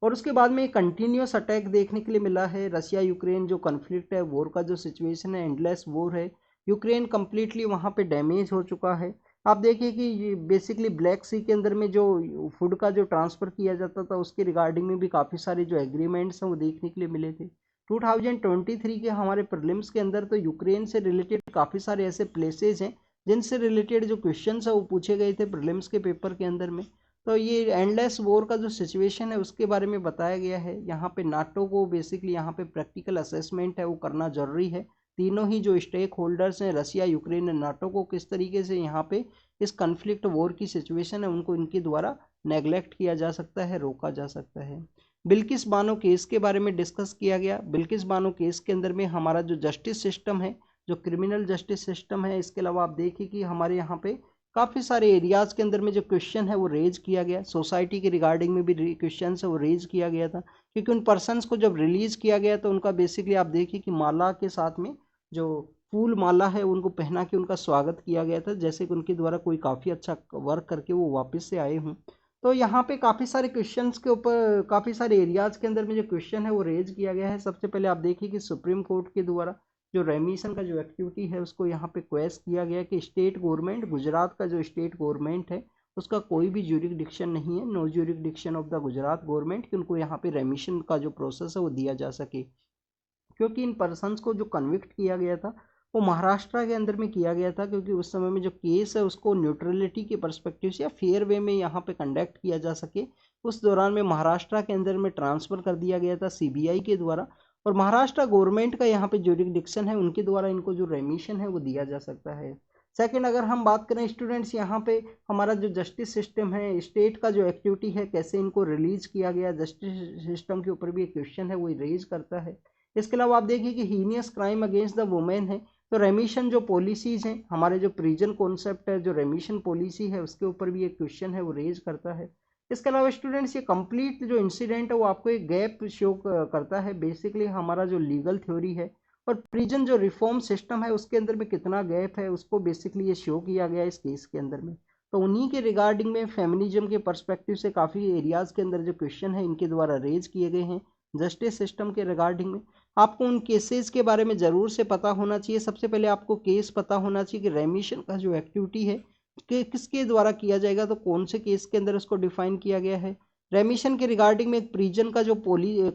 और उसके बाद में कंटिन्यूस अटैक देखने के लिए मिला है। रसिया यूक्रेन जो कन्फ्लिक्ट है, वॉर का जो सिचुएशन है, एंडलेस वॉर है, यूक्रेन कंप्लीटली वहाँ पे डैमेज हो चुका है। आप देखिए कि बेसिकली ब्लैक सी के अंदर में जो फूड का जो ट्रांसफ़र किया जाता था उसके रिगार्डिंग में भी काफ़ी सारे जो एग्रीमेंट्स हैं वो देखने के लिए मिले थे। 2023 के हमारे प्रीलिम्स के अंदर तो यूक्रेन से रिलेटेड काफ़ी सारे ऐसे प्लेसेज हैं जिनसे रिलेटेड जो क्वेश्चंस है वो पूछे गए थे प्रीलिम्स के पेपर के अंदर में। तो ये एंडलेस वॉर का जो सिचुएशन है उसके बारे में बताया गया है। यहाँ पे नाटो को बेसिकली यहाँ पे प्रैक्टिकल असेसमेंट है वो करना जरूरी है। तीनों ही जो स्टेक होल्डर्स हैं रसिया, यूक्रेन और नाटो को किस तरीके से यहाँ पे इस कन्फ्लिक्ट वॉर की सिचुएशन है उनको इनके द्वारा नेग्लेक्ट किया जा सकता है, रोका जा सकता है। बिल्किस बानो केस के बारे में डिस्कस किया गया। बिल्किस बानो केस के अंदर में हमारा जो जस्टिस सिस्टम है, जो क्रिमिनल जस्टिस सिस्टम है, इसके अलावा आप देखिए कि हमारे यहाँ पे काफ़ी सारे एरियाज के अंदर में जो क्वेश्चन है वो रेज किया गया। सोसाइटी के रिगार्डिंग में भी क्वेश्चन है वो रेज किया गया था, क्योंकि उन पर्सनस को जब रिलीज किया गया तो उनका बेसिकली आप देखिए कि माला के साथ में जो फूल माला है उनको पहना के उनका स्वागत किया गया था, जैसे कि उनके द्वारा कोई काफ़ी अच्छा वर्क करके वो वापस से आए हों। तो यहाँ पे काफ़ी सारे क्वेश्चंस के ऊपर काफ़ी सारे एरियाज के अंदर में जो क्वेश्चन है वो रेज किया गया है। सबसे पहले आप देखिए कि सुप्रीम कोर्ट के द्वारा जो रेमिशन का जो एक्टिविटी है उसको यहाँ पे क्वेश्चन किया गया कि स्टेट गवर्नमेंट, गुजरात का जो स्टेट गवर्नमेंट है उसका कोई भी ज्यूरिसडिक्शन नहीं है, no jurisdiction of the Gujarat government, कि उनको यहाँ पे रेमिशन का जो प्रोसेस है वो दिया जा सके, क्योंकि इन पर्सनस को जो कन्विक्ट किया गया था वो महाराष्ट्र के अंदर में किया गया था, क्योंकि उस समय में जो केस है उसको न्यूट्रलिटी के परस्पेक्टिव से या फेयर वे में यहाँ पे कंडक्ट किया जा सके, उस दौरान में महाराष्ट्र के अंदर में ट्रांसफ़र कर दिया गया था सीबीआई के द्वारा। और महाराष्ट्र गवर्नमेंट का यहाँ पे ज्यूरिसडिक्शन है, उनके द्वारा इनको जो रेमिशन है वो दिया जा सकता है। सेकंड, अगर हम बात करें स्टूडेंट्स, यहाँ पे हमारा जो जस्टिस सिस्टम है, स्टेट का जो एक्टिविटी है, कैसे इनको रिलीज किया गया, जस्टिस सिस्टम के ऊपर भी एक क्वेश्चन है वो रेज करता है। इसके अलावा आप देखिए कि heinous crime against the women है, तो रेमिशन जो पॉलिसीज़ हैं, हमारे जो प्रिजन कॉन्सेप्ट है, जो रेमिशन पॉलिसी है उसके ऊपर भी एक क्वेश्चन है वो रेज करता है। इसके अलावा स्टूडेंट्स ये कंप्लीट जो इंसिडेंट है वो आपको एक गैप शो करता है, बेसिकली हमारा जो लीगल थ्योरी है और प्रिजन जो रिफॉर्म सिस्टम है उसके अंदर में कितना गैप है उसको बेसिकली ये शो किया गया इस केस के अंदर में। तो उन्हीं के रिगार्डिंग में फेमिनिज्म के पर्सपेक्टिव से काफ़ी एरियाज़ के अंदर जो क्वेश्चन है इनके द्वारा रेज किए गए हैं जस्टिस सिस्टम के रिगार्डिंग में। आपको उन केसेस के बारे में ज़रूर से पता होना चाहिए। सबसे पहले आपको केस पता होना चाहिए कि रेमिशन का जो एक्टिविटी है कि किसके द्वारा किया जाएगा, तो कौन से केस के अंदर उसको डिफाइन किया गया है। रेमिशन के रिगार्डिंग में एक प्रिजन का जो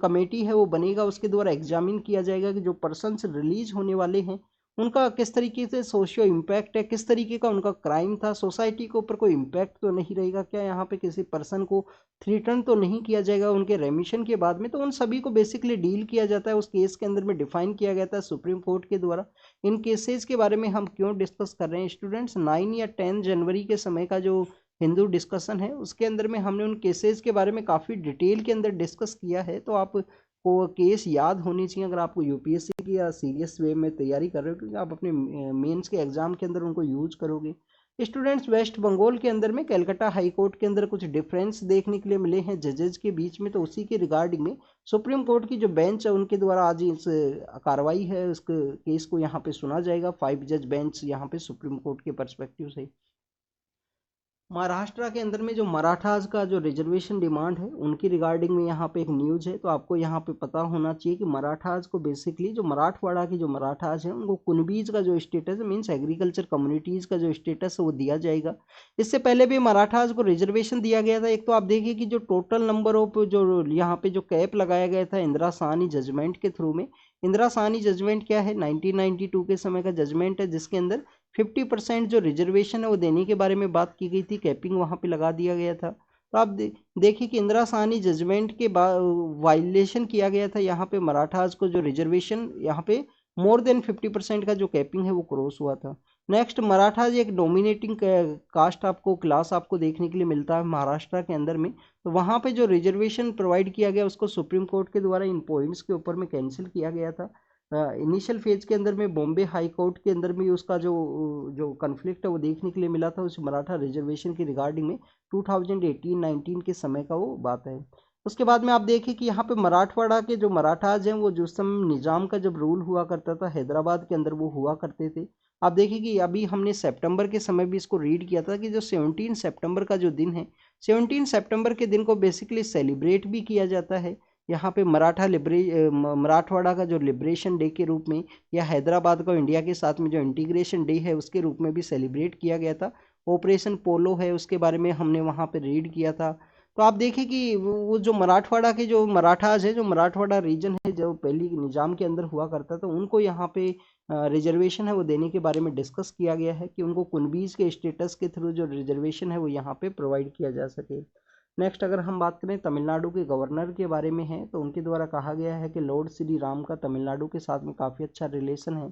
कमेटी है वो बनेगा, उसके द्वारा एग्जामिन किया जाएगा कि जो पर्सनस रिलीज होने वाले हैं उनका किस तरीके से सोशियो इम्पैक्ट है, किस तरीके का उनका क्राइम था, सोसाइटी के ऊपर कोई इम्पैक्ट तो नहीं रहेगा क्या, यहाँ पे किसी पर्सन को थ्रीटन तो नहीं किया जाएगा उनके रेमिशन के बाद में। तो उन सभी को बेसिकली डील किया जाता है, उस केस के अंदर में डिफाइन किया गया था सुप्रीम कोर्ट के द्वारा। इन केसेस के बारे में हम क्यों डिस्कस कर रहे हैं स्टूडेंट्स, 9 या 10 जनवरी के समय का जो हिंदू डिस्कशन है उसके अंदर में हमने उन केसेस के बारे में काफ़ी डिटेल के अंदर डिस्कस किया है। तो आप को केस याद होनी चाहिए अगर आपको यूपीएससी की या सीरियस वे में तैयारी कर रहे हो, क्योंकि आप अपने मेंस के एग्जाम के अंदर उनको यूज करोगे। स्टूडेंट्स, वेस्ट बंगाल के अंदर में कलकत्ता हाई कोर्ट के अंदर कुछ डिफरेंस देखने के लिए मिले हैं जजेज के बीच में, तो उसी के रिगार्डिंग में सुप्रीम कोर्ट की जो बेंच है उनके द्वारा आज इस कार्रवाई है उस केस को यहाँ पे सुना जाएगा। 5 जज बेंच यहाँ पे सुप्रीम कोर्ट के पर्सपेक्टिव से। महाराष्ट्र के अंदर में जो मराठाज का जो रिजर्वेशन डिमांड है उनकी रिगार्डिंग में यहाँ पे एक न्यूज है, तो आपको यहाँ पे पता होना चाहिए कि मराठाज को बेसिकली जो मराठवाड़ा की जो मराठाज है उनको कुनबीज का जो स्टेटस है, मीन्स एग्रीकल्चर कम्युनिटीज का जो स्टेटस है वो दिया जाएगा। इससे पहले भी मराठाज को रिजर्वेशन दिया गया था। एक तो आप देखिए कि जो टोटल नंबर ऑफ जो यहाँ पे जो कैप लगाया गया था इंदिरा साहनी जजमेंट के थ्रू में, इंदिरा साहनी जजमेंट क्या है, 1992 के समय का जजमेंट है जिसके अंदर 50% जो रिजर्वेशन है वो देने के बारे में बात की गई थी, कैपिंग वहाँ पे लगा दिया गया था। तो आप देखिए कि इंदिरा साहनी जजमेंट के वायलेशन किया गया था यहाँ पे मराठाज को जो रिजर्वेशन यहाँ पे मोर देन 50% का जो कैपिंग है वो क्रॉस हुआ था। नेक्स्ट, मराठाज एक डोमिनेटिंग कास्ट आपको क्लास आपको देखने के लिए मिलता है महाराष्ट्र के अंदर में, तो वहाँ पे जो रिजर्वेशन प्रोवाइड किया गया उसको सुप्रीम कोर्ट के द्वारा इन पॉइंट्स के ऊपर में कैंसिल किया गया था। इनिशियल फेज के अंदर में बॉम्बे हाई कोर्ट के अंदर में उसका जो जो कन्फ्लिक्ट है वो देखने के लिए मिला था उस मराठा रिजर्वेशन की रिगार्डिंग में 2018-19 के समय का वो बात है। उसके बाद में आप देखिए कि यहाँ पे मराठवाड़ा के जो मराठाज हैं वो जिस समय निज़ाम का जब रूल हुआ करता था हैदराबाद के अंदर वो हुआ करते थे। आप देखिए कि अभी हमने सितंबर के समय भी इसको रीड किया था कि जो 17 सितंबर का जो दिन है, 17 सितंबर के दिन को बेसिकली सेलिब्रेट भी किया जाता है यहाँ पे मराठवाड़ा का जो लिबरेशन डे के रूप में, या हैदराबाद को इंडिया के साथ में जो इंटीग्रेशन डे है उसके रूप में भी सेलिब्रेट किया गया था। ऑपरेशन पोलो है उसके बारे में हमने वहाँ पे रीड किया था। तो आप देखिए कि वो जो मराठवाड़ा के जो मराठाज है, जो मराठवाड़ा रीजन है जो पहली निज़ाम के अंदर हुआ करता था, उनको यहाँ पे रिजर्वेशन है वो देने के बारे में डिस्कस किया गया है कि उनको कुनबीज के स्टेटस के थ्रू जो रिजर्वेशन है वो यहाँ पे प्रोवाइड किया जा सके। नेक्स्ट, अगर हम बात करें तमिलनाडु के गवर्नर के बारे में है, तो उनके द्वारा कहा गया है कि लॉर्ड श्री राम का तमिलनाडु के साथ में काफ़ी अच्छा रिलेशन है।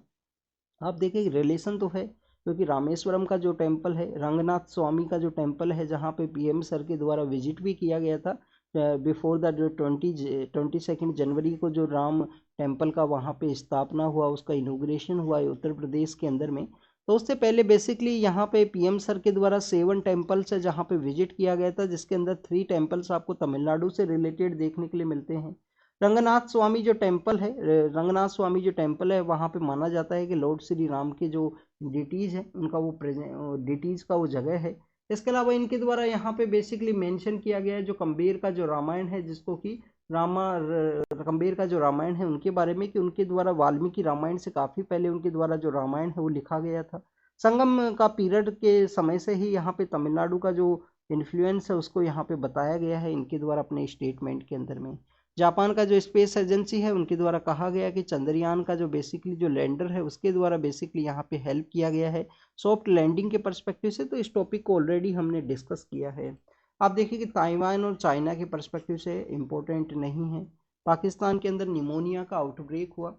आप देखिए रिलेशन तो है क्योंकि रामेश्वरम का जो टेम्पल है, रंगनाथ स्वामी का जो टेम्पल है जहाँ पे पीएम सर के द्वारा विजिट भी किया गया था बिफोर द जो 22 जनवरी को जो राम टेम्पल का वहाँ पे स्थापना हुआ, उसका इनोग्रेशन हुआ है उत्तर प्रदेश के अंदर में। तो उससे पहले बेसिकली यहाँ पे पीएम सर के द्वारा 7 टेम्पल्स है जहाँ पे विजिट किया गया था, जिसके अंदर 3 टेम्पल्स आपको तमिलनाडु से रिलेटेड देखने के लिए मिलते हैं। रंगनाथ स्वामी जो टेम्पल है, रंगनाथ स्वामी जो टेम्पल है वहाँ पे माना जाता है कि लॉर्ड श्री राम के जो डिटीज़ है उनका वो डिटीज़ का वो जगह है। इसके अलावा इनके द्वारा यहाँ पे बेसिकली मेंशन किया गया है जो कंबेर का जो रामायण है, जिसको कि कंबेर का जो रामायण है उनके बारे में, कि उनके द्वारा वाल्मीकि रामायण से काफ़ी पहले उनके द्वारा जो रामायण है वो लिखा गया था। संगम का पीरियड के समय से ही यहाँ पे तमिलनाडु का जो इन्फ्लुएंस है उसको यहाँ पे बताया गया है इनके द्वारा अपने स्टेटमेंट के अंदर में। जापान का जो स्पेस एजेंसी है उनके द्वारा कहा गया कि चंद्रयान का जो बेसिकली जो लैंडर है उसके द्वारा बेसिकली यहाँ पे हेल्प किया गया है सॉफ्ट लैंडिंग के पर्सपेक्टिव से। तो इस टॉपिक को ऑलरेडी हमने डिस्कस किया है। आप देखिए कि ताइवान और चाइना के पर्सपेक्टिव से इम्पोर्टेंट नहीं है। पाकिस्तान के अंदर निमोनिया का आउटब्रेक हुआ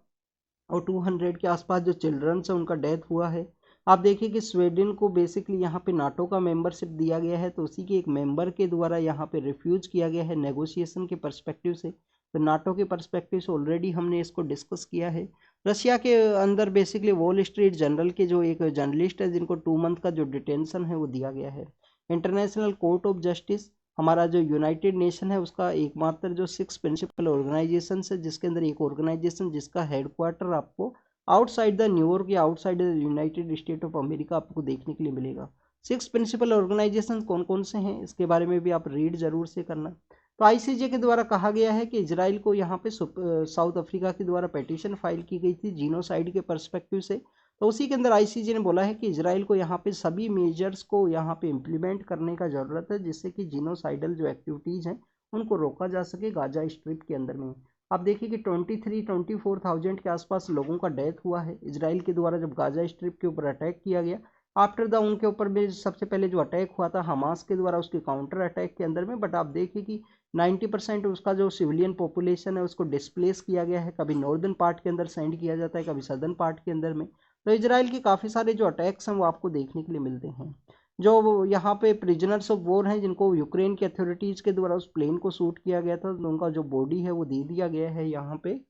और 200 के आसपास जो चिल्ड्रंस है उनका डेथ हुआ है। आप देखिए कि स्वीडन को बेसिकली यहाँ पे नाटो का मेंबरशिप दिया गया है, तो उसी के एक मेंबर के द्वारा यहाँ पे रिफ्यूज किया गया है नेगोशिएशन के पर्सपेक्टिव से। तो नाटो के पर्सपेक्टिव से ऑलरेडी हमने इसको डिस्कस किया है। रशिया के अंदर बेसिकली वॉल स्ट्रीट जर्नल के जो एक जर्नलिस्ट है जिनको 2 मंथ का जो डिटेंशन है वो दिया गया है। इंटरनेशनल कोर्ट ऑफ जस्टिस हमारा जो यूनाइटेड नेशन है उसका एकमात्र जो 6 प्रिंसिपल ऑर्गेनाइजेशन है, जिसके अंदर एक ऑर्गेनाइजेशन जिसका हेडक्वार्टर आपको आउटसाइड द न्यूयॉर्क या outside the United state of America आपको देखने के लिए मिलेगा। 6 प्रिंसिपल ऑर्गेनाइजेशन कौन कौन से हैं इसके बारे में भी आप रीड जरूर से करना। तो आईसीजे के द्वारा कहा गया है कि इजराइल को यहाँ पे साउथ अफ्रीका के द्वारा पिटीशन फाइल की गई थी जीनोसाइड के पर्सपेक्टिव से। तो उसी के अंदर आईसीजे ने बोला है कि इजराइल को यहाँ पे सभी मेजर्स को यहाँ पे इम्प्लीमेंट करने का ज़रूरत है जिससे कि जीनोसाइडल जो एक्टिविटीज़ हैं उनको रोका जा सके गाजा स्ट्रिप के अंदर में। आप देखिए कि 24,000 के आसपास लोगों का डेथ हुआ है इजराइल के द्वारा जब गाजा स्ट्रिप के ऊपर अटैक किया गया। आफ्टर द उनके ऊपर भी सबसे पहले जो अटैक हुआ था हमास के द्वारा उसके काउंटर अटैक के अंदर में, बट आप देखिए कि 90% उसका जो सिविलियन पॉपुलेशन है उसको डिस्प्लेस किया गया है, कभी नॉर्दर्न पार्ट के अंदर सेंड किया जाता है कभी सदर्न पार्ट के अंदर में। तो इजराइल के काफ़ी सारे जो अटैक्स हैं वो आपको देखने के लिए मिलते हैं। जो यहाँ पे प्रिजनर्स ऑफ वॉर हैं जिनको यूक्रेन की अथॉरिटीज़ के द्वारा उस प्लेन को शूट किया गया था, तो उनका जो बॉडी है वो दे दिया गया है यहाँ पे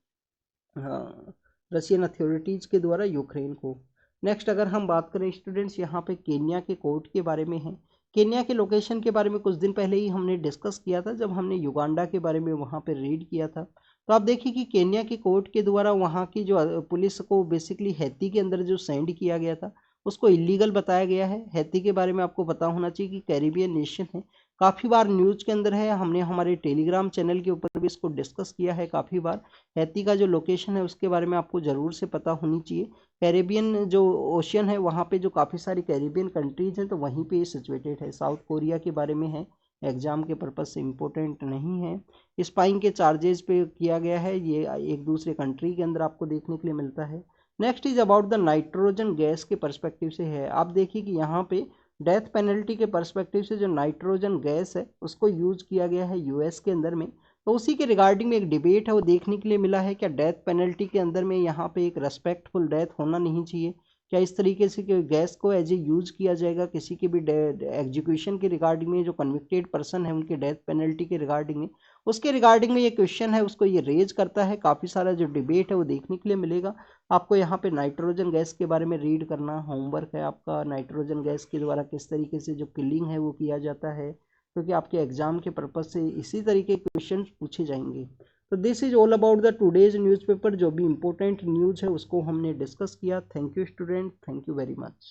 रशियन अथॉरिटीज़ के द्वारा यूक्रेन को। नेक्स्ट अगर हम बात करें स्टूडेंट्स, यहाँ पे केन्या के कोर्ट के बारे में है। केन्या के लोकेशन के बारे में कुछ दिन पहले ही हमने डिस्कस किया था जब हमने युगांडा के बारे में वहाँ पे रीड किया था। तो आप देखिए कि केन्या के कोर्ट के द्वारा वहाँ की जो पुलिस को बेसिकली हैती के अंदर जो सेंड किया गया था उसको इलीगल बताया गया है। हैती के बारे में आपको पता होना चाहिए कि कैरिबियन नेशन है, काफ़ी बार न्यूज़ के अंदर है, हमने हमारे टेलीग्राम चैनल के ऊपर भी इसको डिस्कस किया है काफ़ी बार। हैती का जो लोकेशन है उसके बारे में आपको ज़रूर से पता होनी चाहिए। कैरेबियन जो ओशियन है वहाँ पे जो काफ़ी सारी कैरेबियन कंट्रीज हैं तो वहीं पे ये सिचुएटेड है। साउथ कोरिया के बारे में है, एग्जाम के पर्पज से इम्पोर्टेंट नहीं है। स्पाइंग के चार्जेस पे किया गया है, ये एक दूसरे कंट्री के अंदर आपको देखने के लिए मिलता है। Next is about the nitrogen gas के परस्पेक्टिव से है। आप देखिए कि यहाँ पे डेथ पेनल्टी के परस्पेक्टिव से जो नाइट्रोजन गैस है उसको यूज किया गया है यूएस के अंदर में। तो उसी के रिगार्डिंग में एक डिबेट है वो देखने के लिए मिला है, क्या डेथ पेनल्टी के अंदर में यहाँ पे एक रेस्पेक्टफुल डेथ होना नहीं चाहिए, क्या इस तरीके से कि गैस को एज ए यूज किया जाएगा किसी के भी एग्जीक्यूशन के रिगार्डिंग में, जो कन्विक्टेड पर्सन है उनके डेथ पेनल्टी के रिगार्डिंग में, उसके रिगार्डिंग में ये क्वेश्चन है उसको ये रेज करता है। काफ़ी सारा जो डिबेट है वो देखने के लिए मिलेगा आपको। यहाँ पे नाइट्रोजन गैस के बारे में रीड करना होमवर्क है आपका। नाइट्रोजन गैस के द्वारा किस तरीके से जो किलिंग है वो किया जाता है, क्योंकि आपके एग्जाम के पर्पज से इसी तरीके के क्वेश्चन पूछे जाएंगे। तो this is all about the today's newspaper. जो भी इंपॉर्टेंट न्यूज़ है उसको हमने डिस्कस किया। Thank you student, thank you very much.